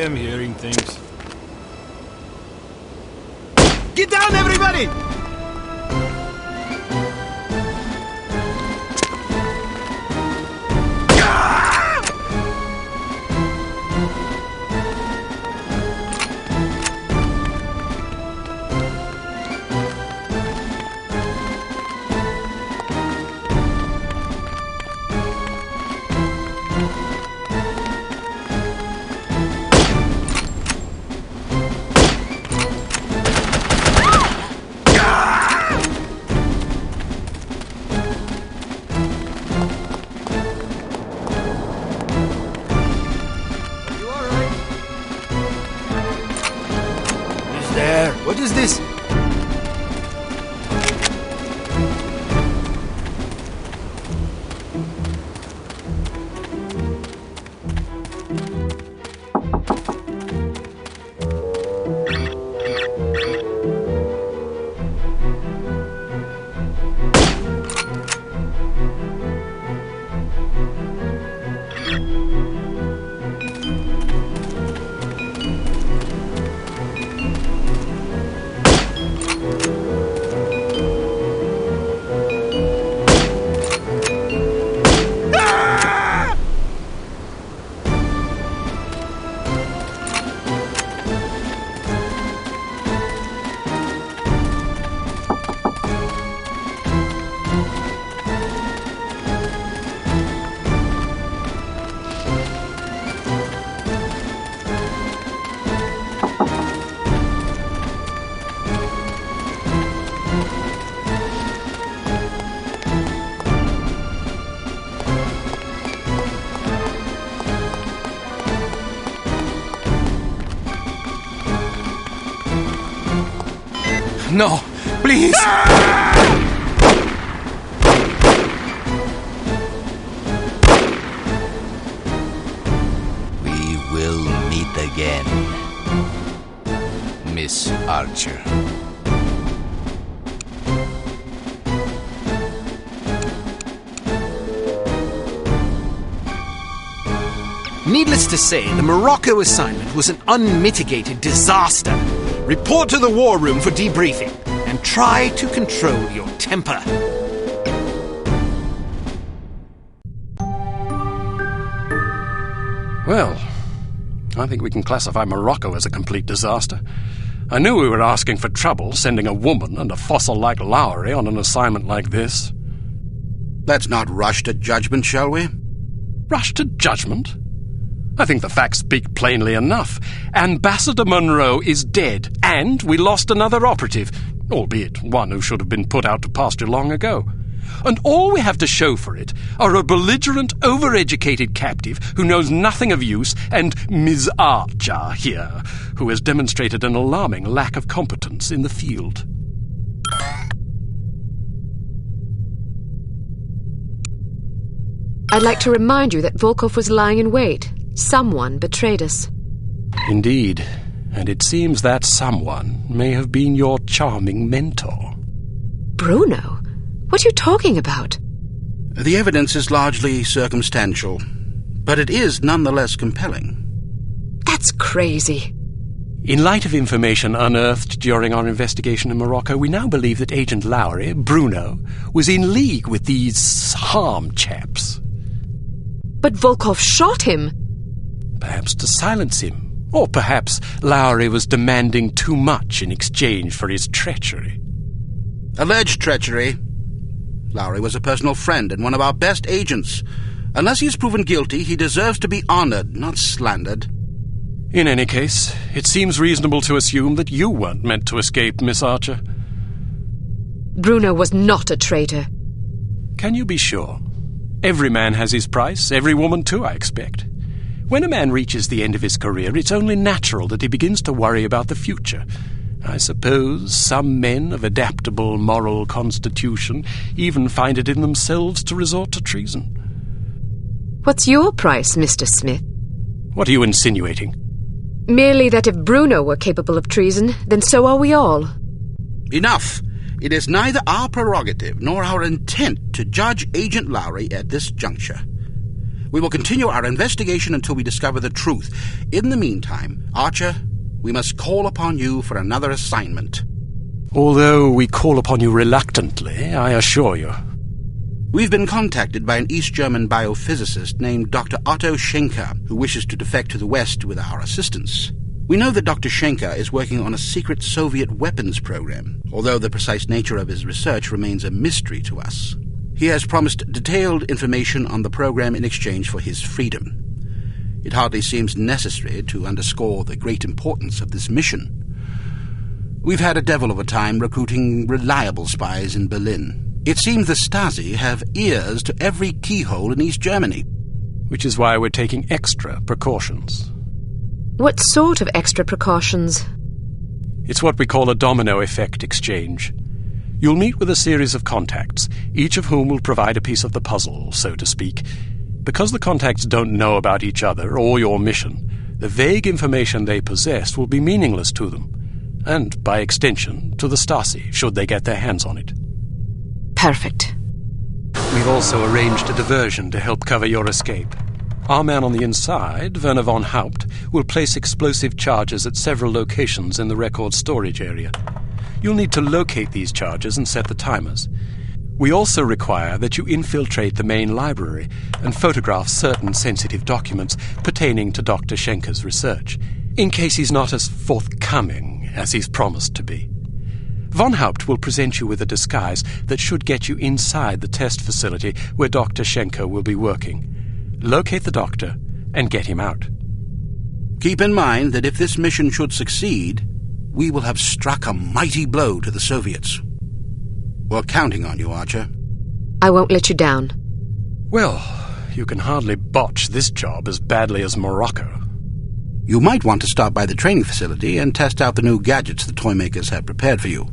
am hearing things. Get down, everybody! What is this? No, please! We will meet again, Miss Archer. Needless to say, the Morocco assignment was an unmitigated disaster. Report to the war room for debriefing, and try to control your temper. Well, I think we can classify Morocco as a complete disaster. I knew we were asking for trouble, sending a woman and a fossil like Lowry on an assignment like this. Let's not rush to judgment, shall we? Rush to judgment? I think the facts speak plainly enough. Ambassador Monroe is dead, and we lost another operative, albeit one who should have been put out to pasture long ago. And all we have to show for it are a belligerent, overeducated captive who knows nothing of use, and Ms. Archer here, who has demonstrated an alarming lack of competence in the field. I'd like to remind you that Volkov was lying in wait. Someone betrayed us. Indeed, and it seems that someone may have been your charming mentor. Bruno? What are you talking about? The evidence is largely circumstantial, but it is nonetheless compelling. That's crazy. In light of information unearthed during our investigation in Morocco, we now believe that Agent Lowry, Bruno, was in league with these harm chaps. But Volkov shot him. Perhaps to silence him. Or perhaps Lowry was demanding too much in exchange for his treachery. Alleged treachery. Lowry was a personal friend and one of our best agents. Unless he is proven guilty, he deserves to be honored, not slandered. In any case, it seems reasonable to assume that you weren't meant to escape, Miss Archer. Bruno was not a traitor. Can you be sure? Every man has his price, every woman too, I expect. When a man reaches the end of his career, it's only natural that he begins to worry about the future. I suppose some men of adaptable moral constitution even find it in themselves to resort to treason. What's your price, Mr. Smith? What are you insinuating? Merely that if Bruno were capable of treason, then so are we all. Enough! It is neither our prerogative nor our intent to judge Agent Lowry at this juncture. We will continue our investigation until we discover the truth. In the meantime, Archer, we must call upon you for another assignment. Although we call upon you reluctantly, I assure you. We've been contacted by an East German biophysicist named Dr. Otto Schenker, who wishes to defect to the West with our assistance. We know that Dr. Schenker is working on a secret Soviet weapons program, although the precise nature of his research remains a mystery to us. He has promised detailed information on the program in exchange for his freedom. It hardly seems necessary to underscore the great importance of this mission. We've had a devil of a time recruiting reliable spies in Berlin. It seems the Stasi have ears to every keyhole in East Germany. Which is why we're taking extra precautions. What sort of extra precautions? It's what we call a domino effect exchange. You'll meet with a series of contacts, each of whom will provide a piece of the puzzle, so to speak. Because the contacts don't know about each other or your mission, the vague information they possess will be meaningless to them, and, by extension, to the Stasi, should they get their hands on it. Perfect. We've also arranged a diversion to help cover your escape. Our man on the inside, Werner von Haupt, will place explosive charges at several locations in the record storage area. You'll need to locate these charges and set the timers. We also require that you infiltrate the main library and photograph certain sensitive documents pertaining to Dr. Schenker's research, in case he's not as forthcoming as he's promised to be. Von Haupt will present you with a disguise that should get you inside the test facility where Dr. Schenker will be working. Locate the doctor and get him out. Keep in mind that if this mission should succeed, we will have struck a mighty blow to the Soviets. We're counting on you, Archer. I won't let you down. Well, you can hardly botch this job as badly as Morocco. You might want to stop by the training facility and test out the new gadgets the toy makers have prepared for you.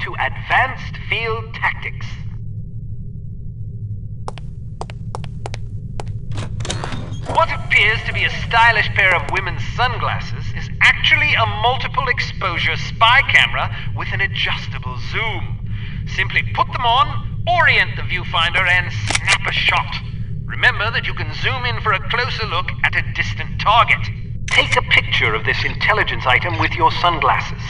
to advanced field tactics. What appears to be a stylish pair of women's sunglasses is actually a multiple exposure spy camera with an adjustable zoom. Simply put them on, orient the viewfinder, and snap a shot. Remember that you can zoom in for a closer look at a distant target. Take a picture of this intelligence item with your sunglasses.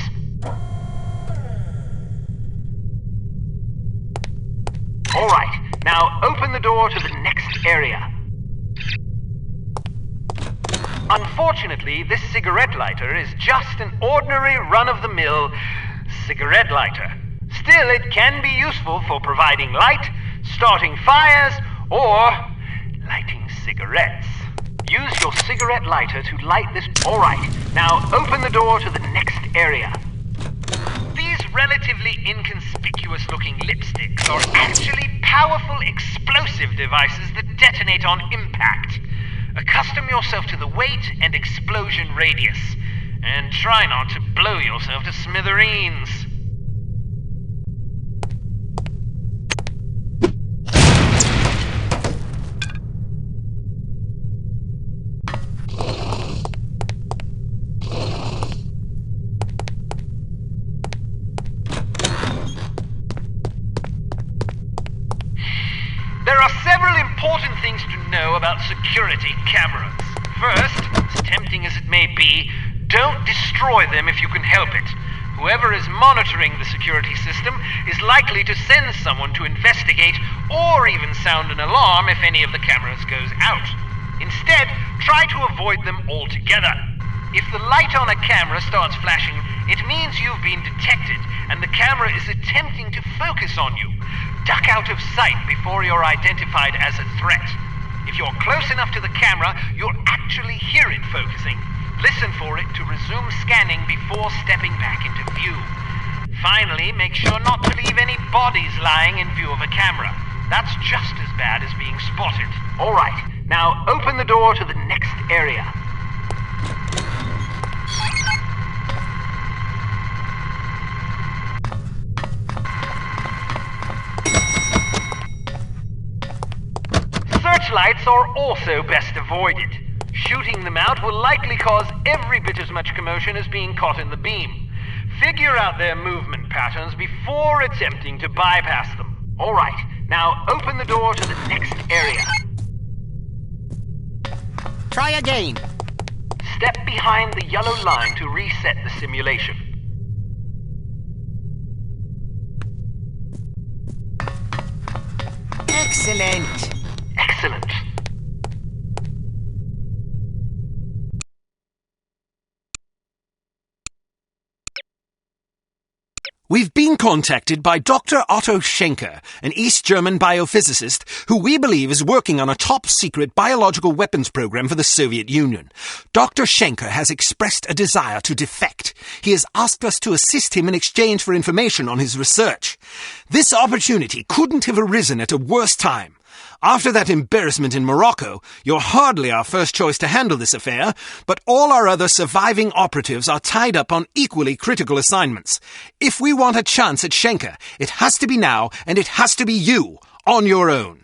Alright, now open the door to the next area. Unfortunately, this cigarette lighter is just an ordinary run-of-the-mill cigarette lighter. Still, it can be useful for providing light, starting fires, or lighting cigarettes. Use your cigarette lighter to light this... Alright, now open the door to the next area. These relatively inconspicuous-looking lipsticks are actually powerful explosive devices that detonate on impact. Accustom yourself to the weight and explosion radius, and try not to blow yourself to smithereens. There are several important things to know about security cameras. First, as tempting as it may be, don't destroy them if you can help it. Whoever is monitoring the security system is likely to send someone to investigate or even sound an alarm if any of the cameras goes out. Instead, try to avoid them altogether. If the light on a camera starts flashing, it means you've been detected and the camera is attempting to focus on you. Duck out of sight before you're identified as a threat. If you're close enough to the camera, you'll actually hear it focusing. Listen for it to resume scanning before stepping back into view. Finally, make sure not to leave any bodies lying in view of a camera. That's just as bad as being spotted. Alright, now open the door to the next area. Searchlights are also best avoided. Shooting them out will likely cause every bit as much commotion as being caught in the beam. Figure out their movement patterns before attempting to bypass them. Alright, now open the door to the next area. Try again. Step behind the yellow line to reset the simulation. Excellent. Excellent. We've been contacted by Dr. Otto Schenker, an East German biophysicist who we believe is working on a top-secret biological weapons program for the Soviet Union. Dr. Schenker has expressed a desire to defect. He has asked us to assist him in exchange for information on his research. This opportunity couldn't have arisen at a worse time. After that embarrassment in Morocco, you're hardly our first choice to handle this affair, but all our other surviving operatives are tied up on equally critical assignments. If we want a chance at Schenker, it has to be now, and it has to be you, on your own.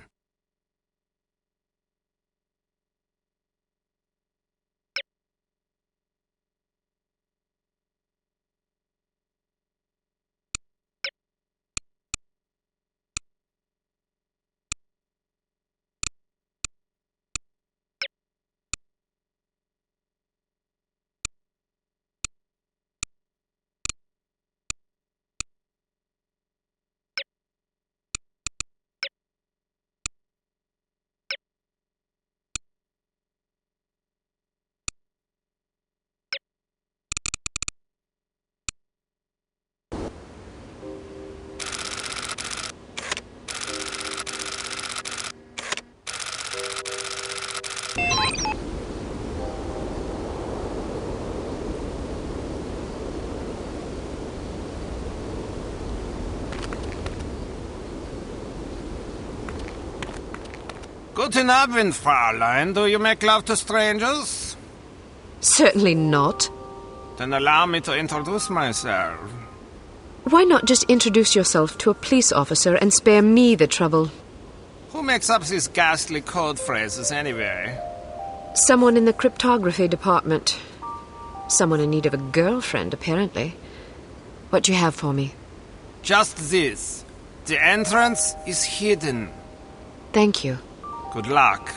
Guten Abend, Fräulein. Do you make love to strangers? Certainly not. Then allow me to introduce myself. Why not just introduce yourself to a police officer and spare me the trouble? Who makes up these ghastly code phrases anyway? Someone in the cryptography department. Someone in need of a girlfriend, apparently. What do you have for me? Just this. The entrance is hidden. Thank you. Good luck.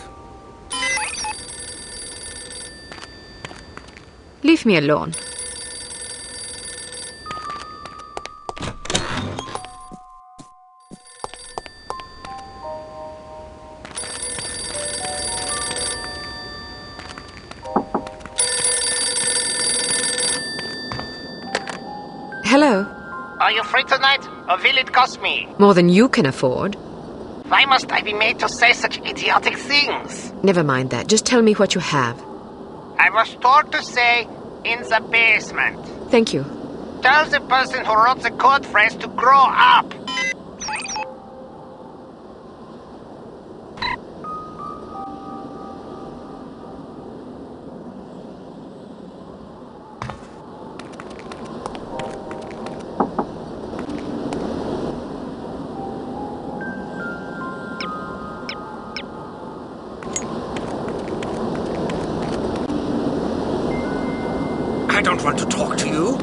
Leave me alone. Hello. Are you free tonight, or will it cost me? More than you can afford. Why must I be made to say such idiotic things? Never mind that. Just tell me what you have. I was told to say, in the basement. Thank you. Tell the person who wrote the code phrase to grow up. I don't want to talk to you.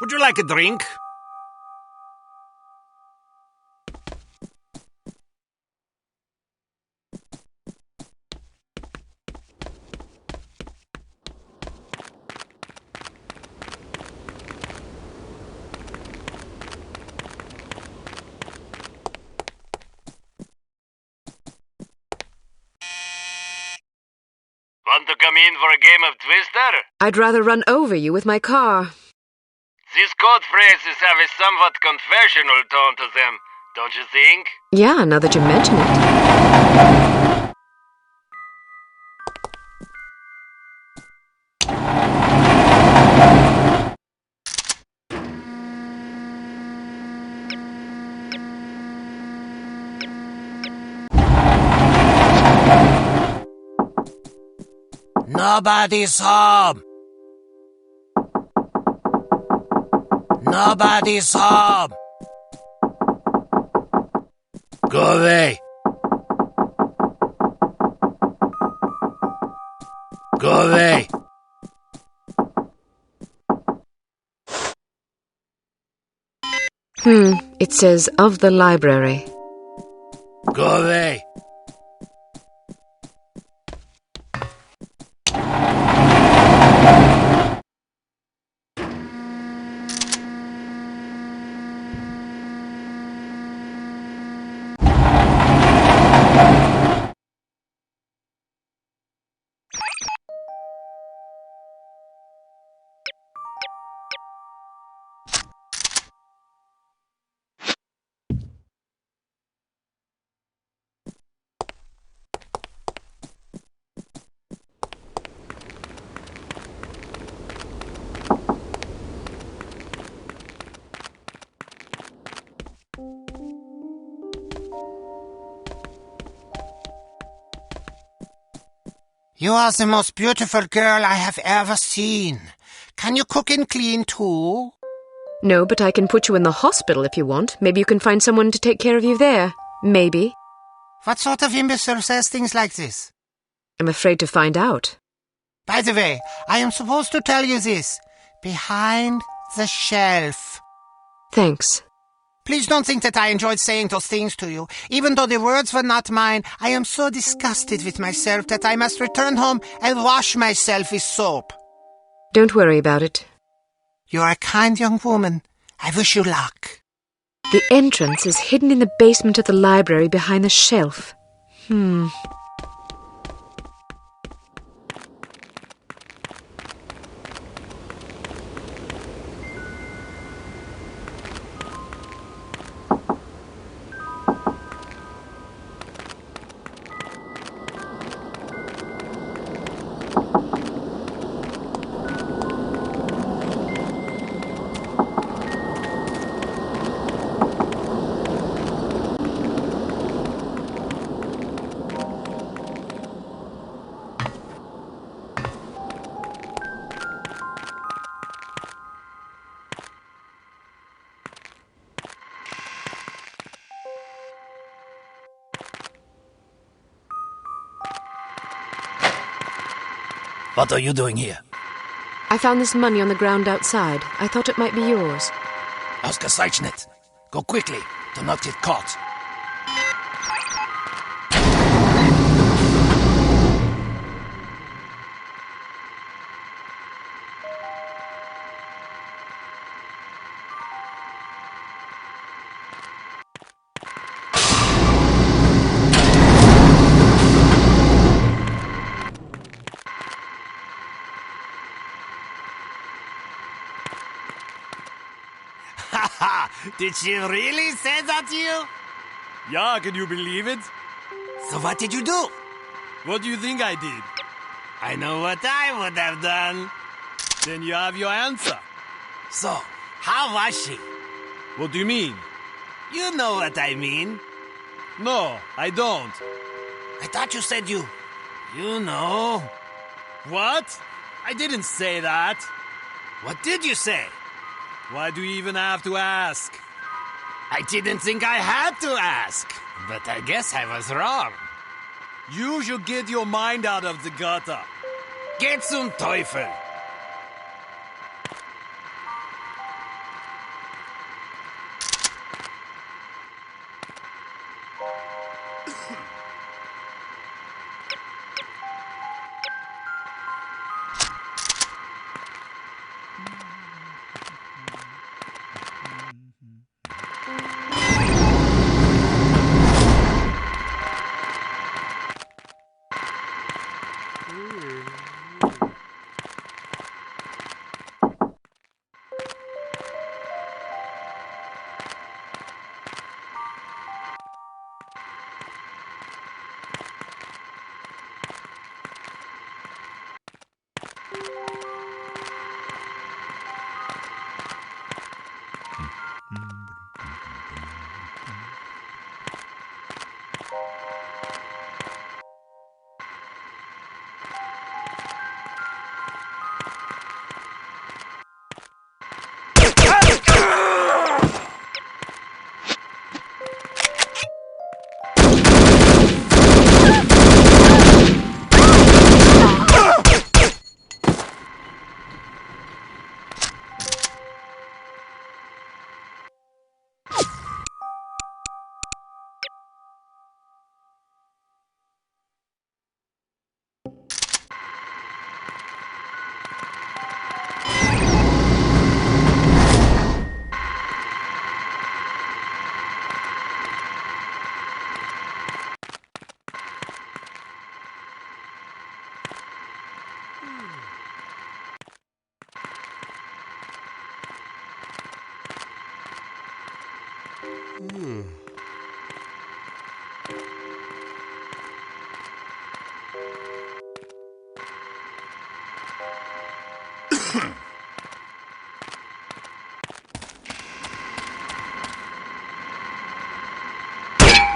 Would you like a drink? Want to come in for a game of Twister? I'd rather run over you with my car. These code phrases have a somewhat confessional tone to them, don't you think? Yeah, now that you mention it. Nobody's home. Nobody's home. Go away. Go away. It says of the library. Go away. You are the most beautiful girl I have ever seen. Can you cook and clean too? No, but I can put you in the hospital if you want. Maybe you can find someone to take care of you there. Maybe. What sort of imbecile says things like this? I'm afraid to find out. By the way, I am supposed to tell you this. Behind the shelf. Thanks. Please don't think that I enjoyed saying those things to you. Even though the words were not mine, I am so disgusted with myself that I must return home and wash myself with soap. Don't worry about it. You are a kind young woman. I wish you luck. The entrance is hidden in the basement of the library behind the shelf. What are you doing here? I found this money on the ground outside. I thought it might be yours. Ausgezeichnet. Go quickly. Do not get caught. Did she really say that to you? Yeah, can you believe it? So what did you do? What do you think I did? I know what I would have done. Then you have your answer. So, how was she? What do you mean? You know what I mean. No, I don't. I thought you said you... You know. What? I didn't say that. What did you say? Why do you even have to ask? I didn't think I had to ask, but I guess I was wrong. You should get your mind out of the gutter. Get zum Teufel!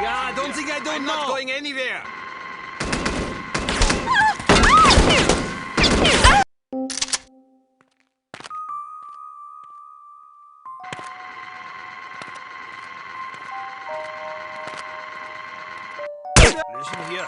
Yeah, I don't think I don't know. I'm not going anywhere. Listen here.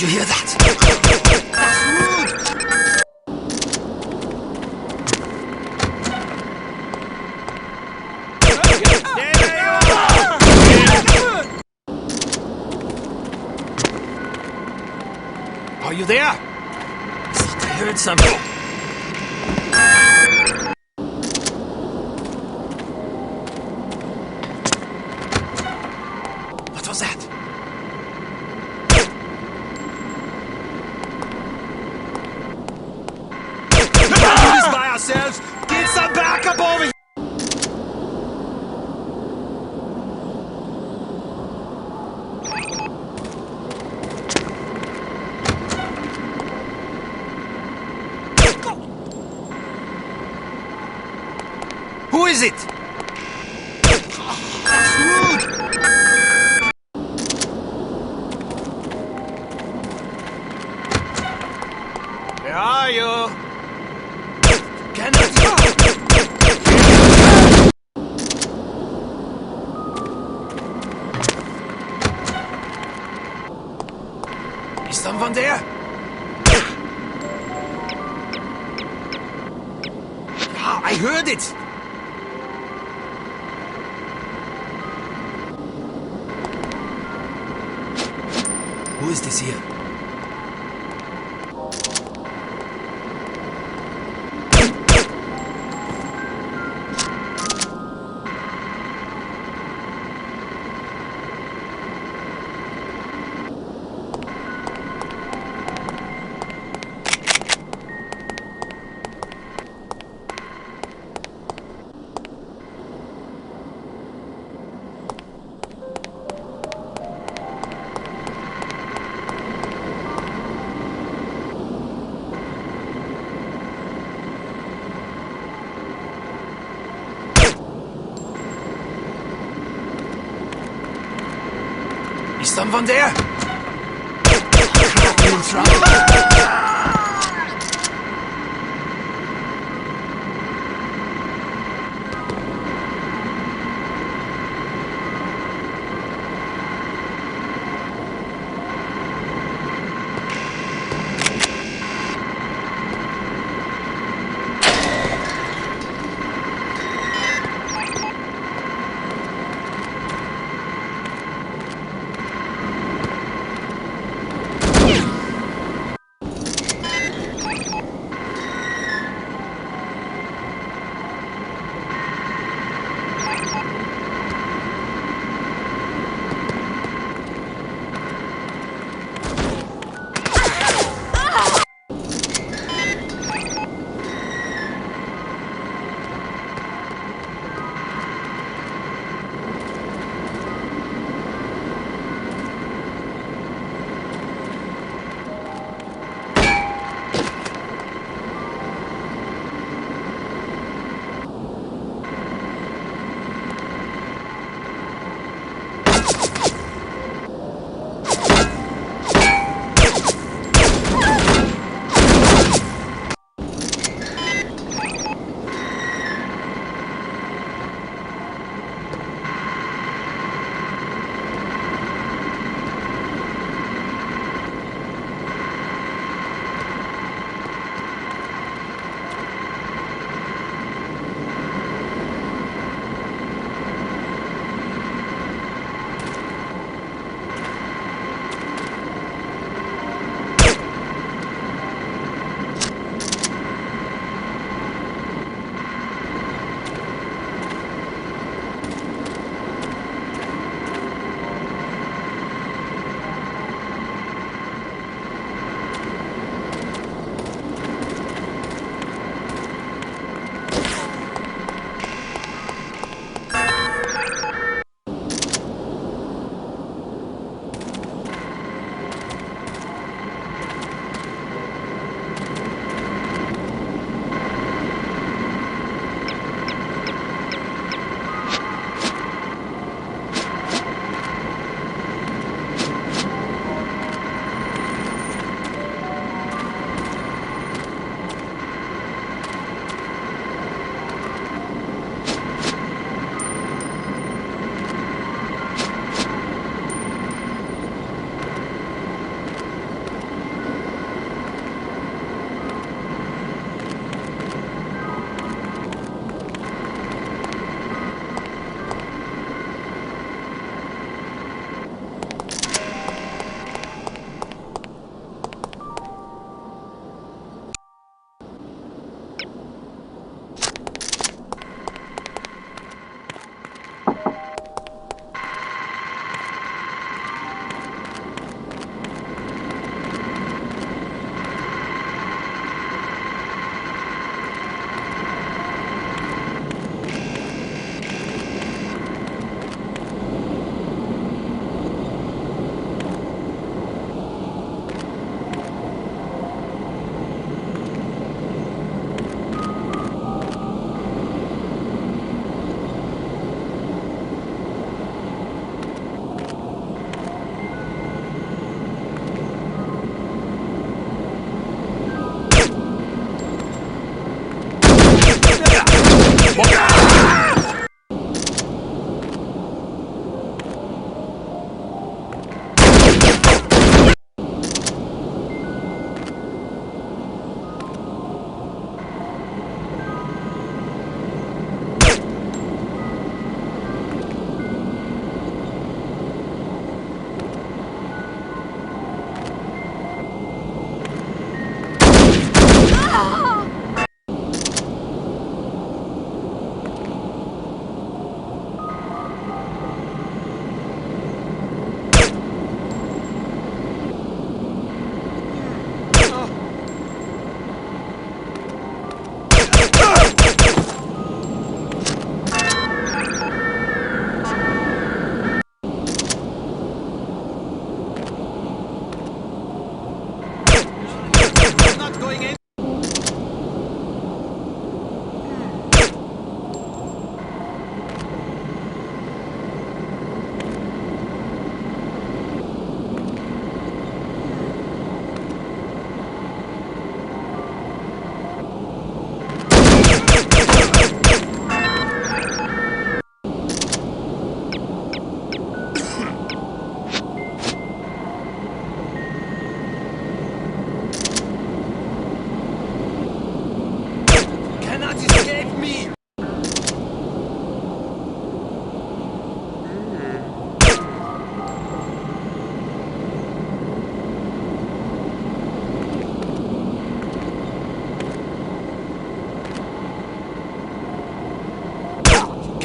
you hear that? That's rude! Are you there? I thought I heard something. What was that? We can't do this by ourselves. Get some backup over here. Who is it? That's rude! Where are you? Cannot. Is someone there? Ah, I heard it! Who is this here? Is someone there? Crap, you're in trouble.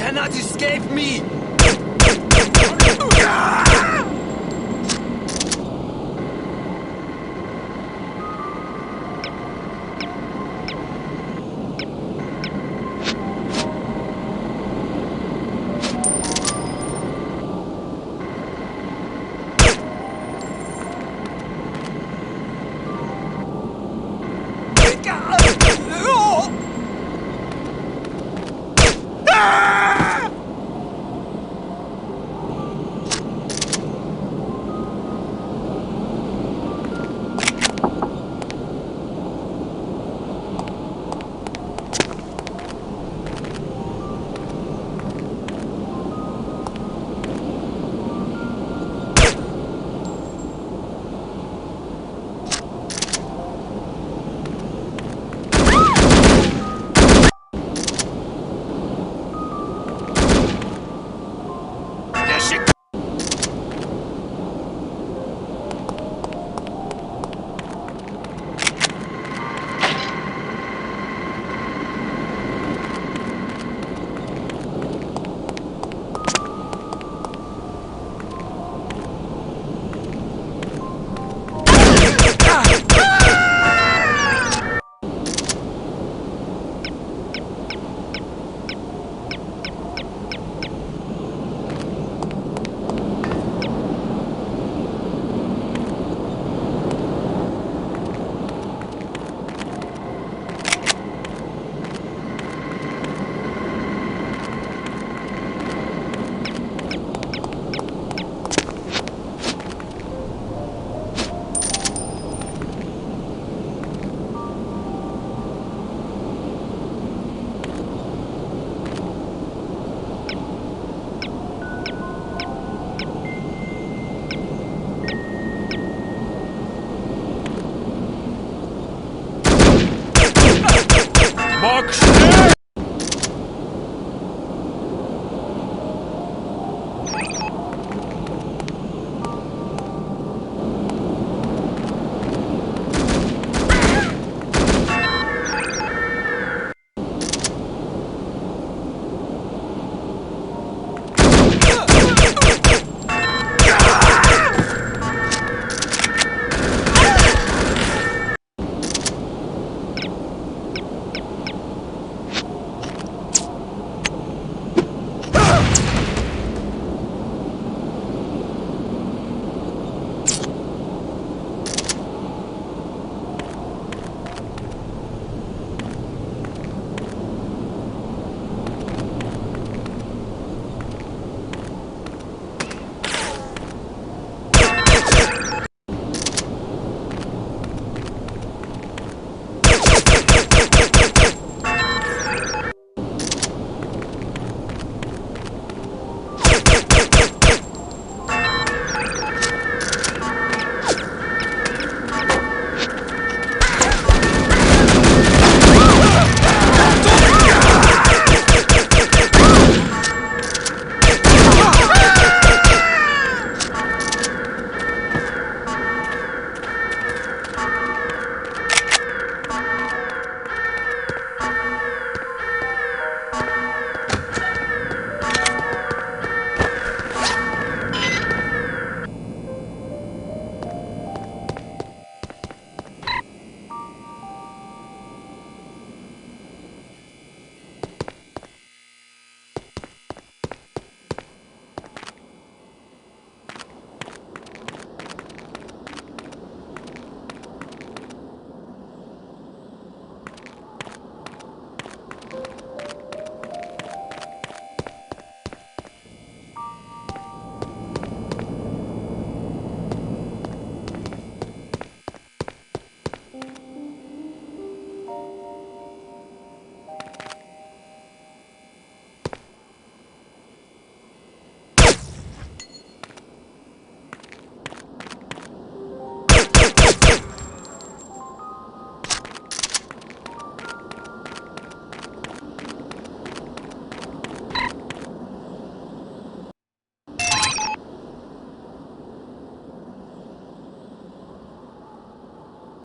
Cannot escape me!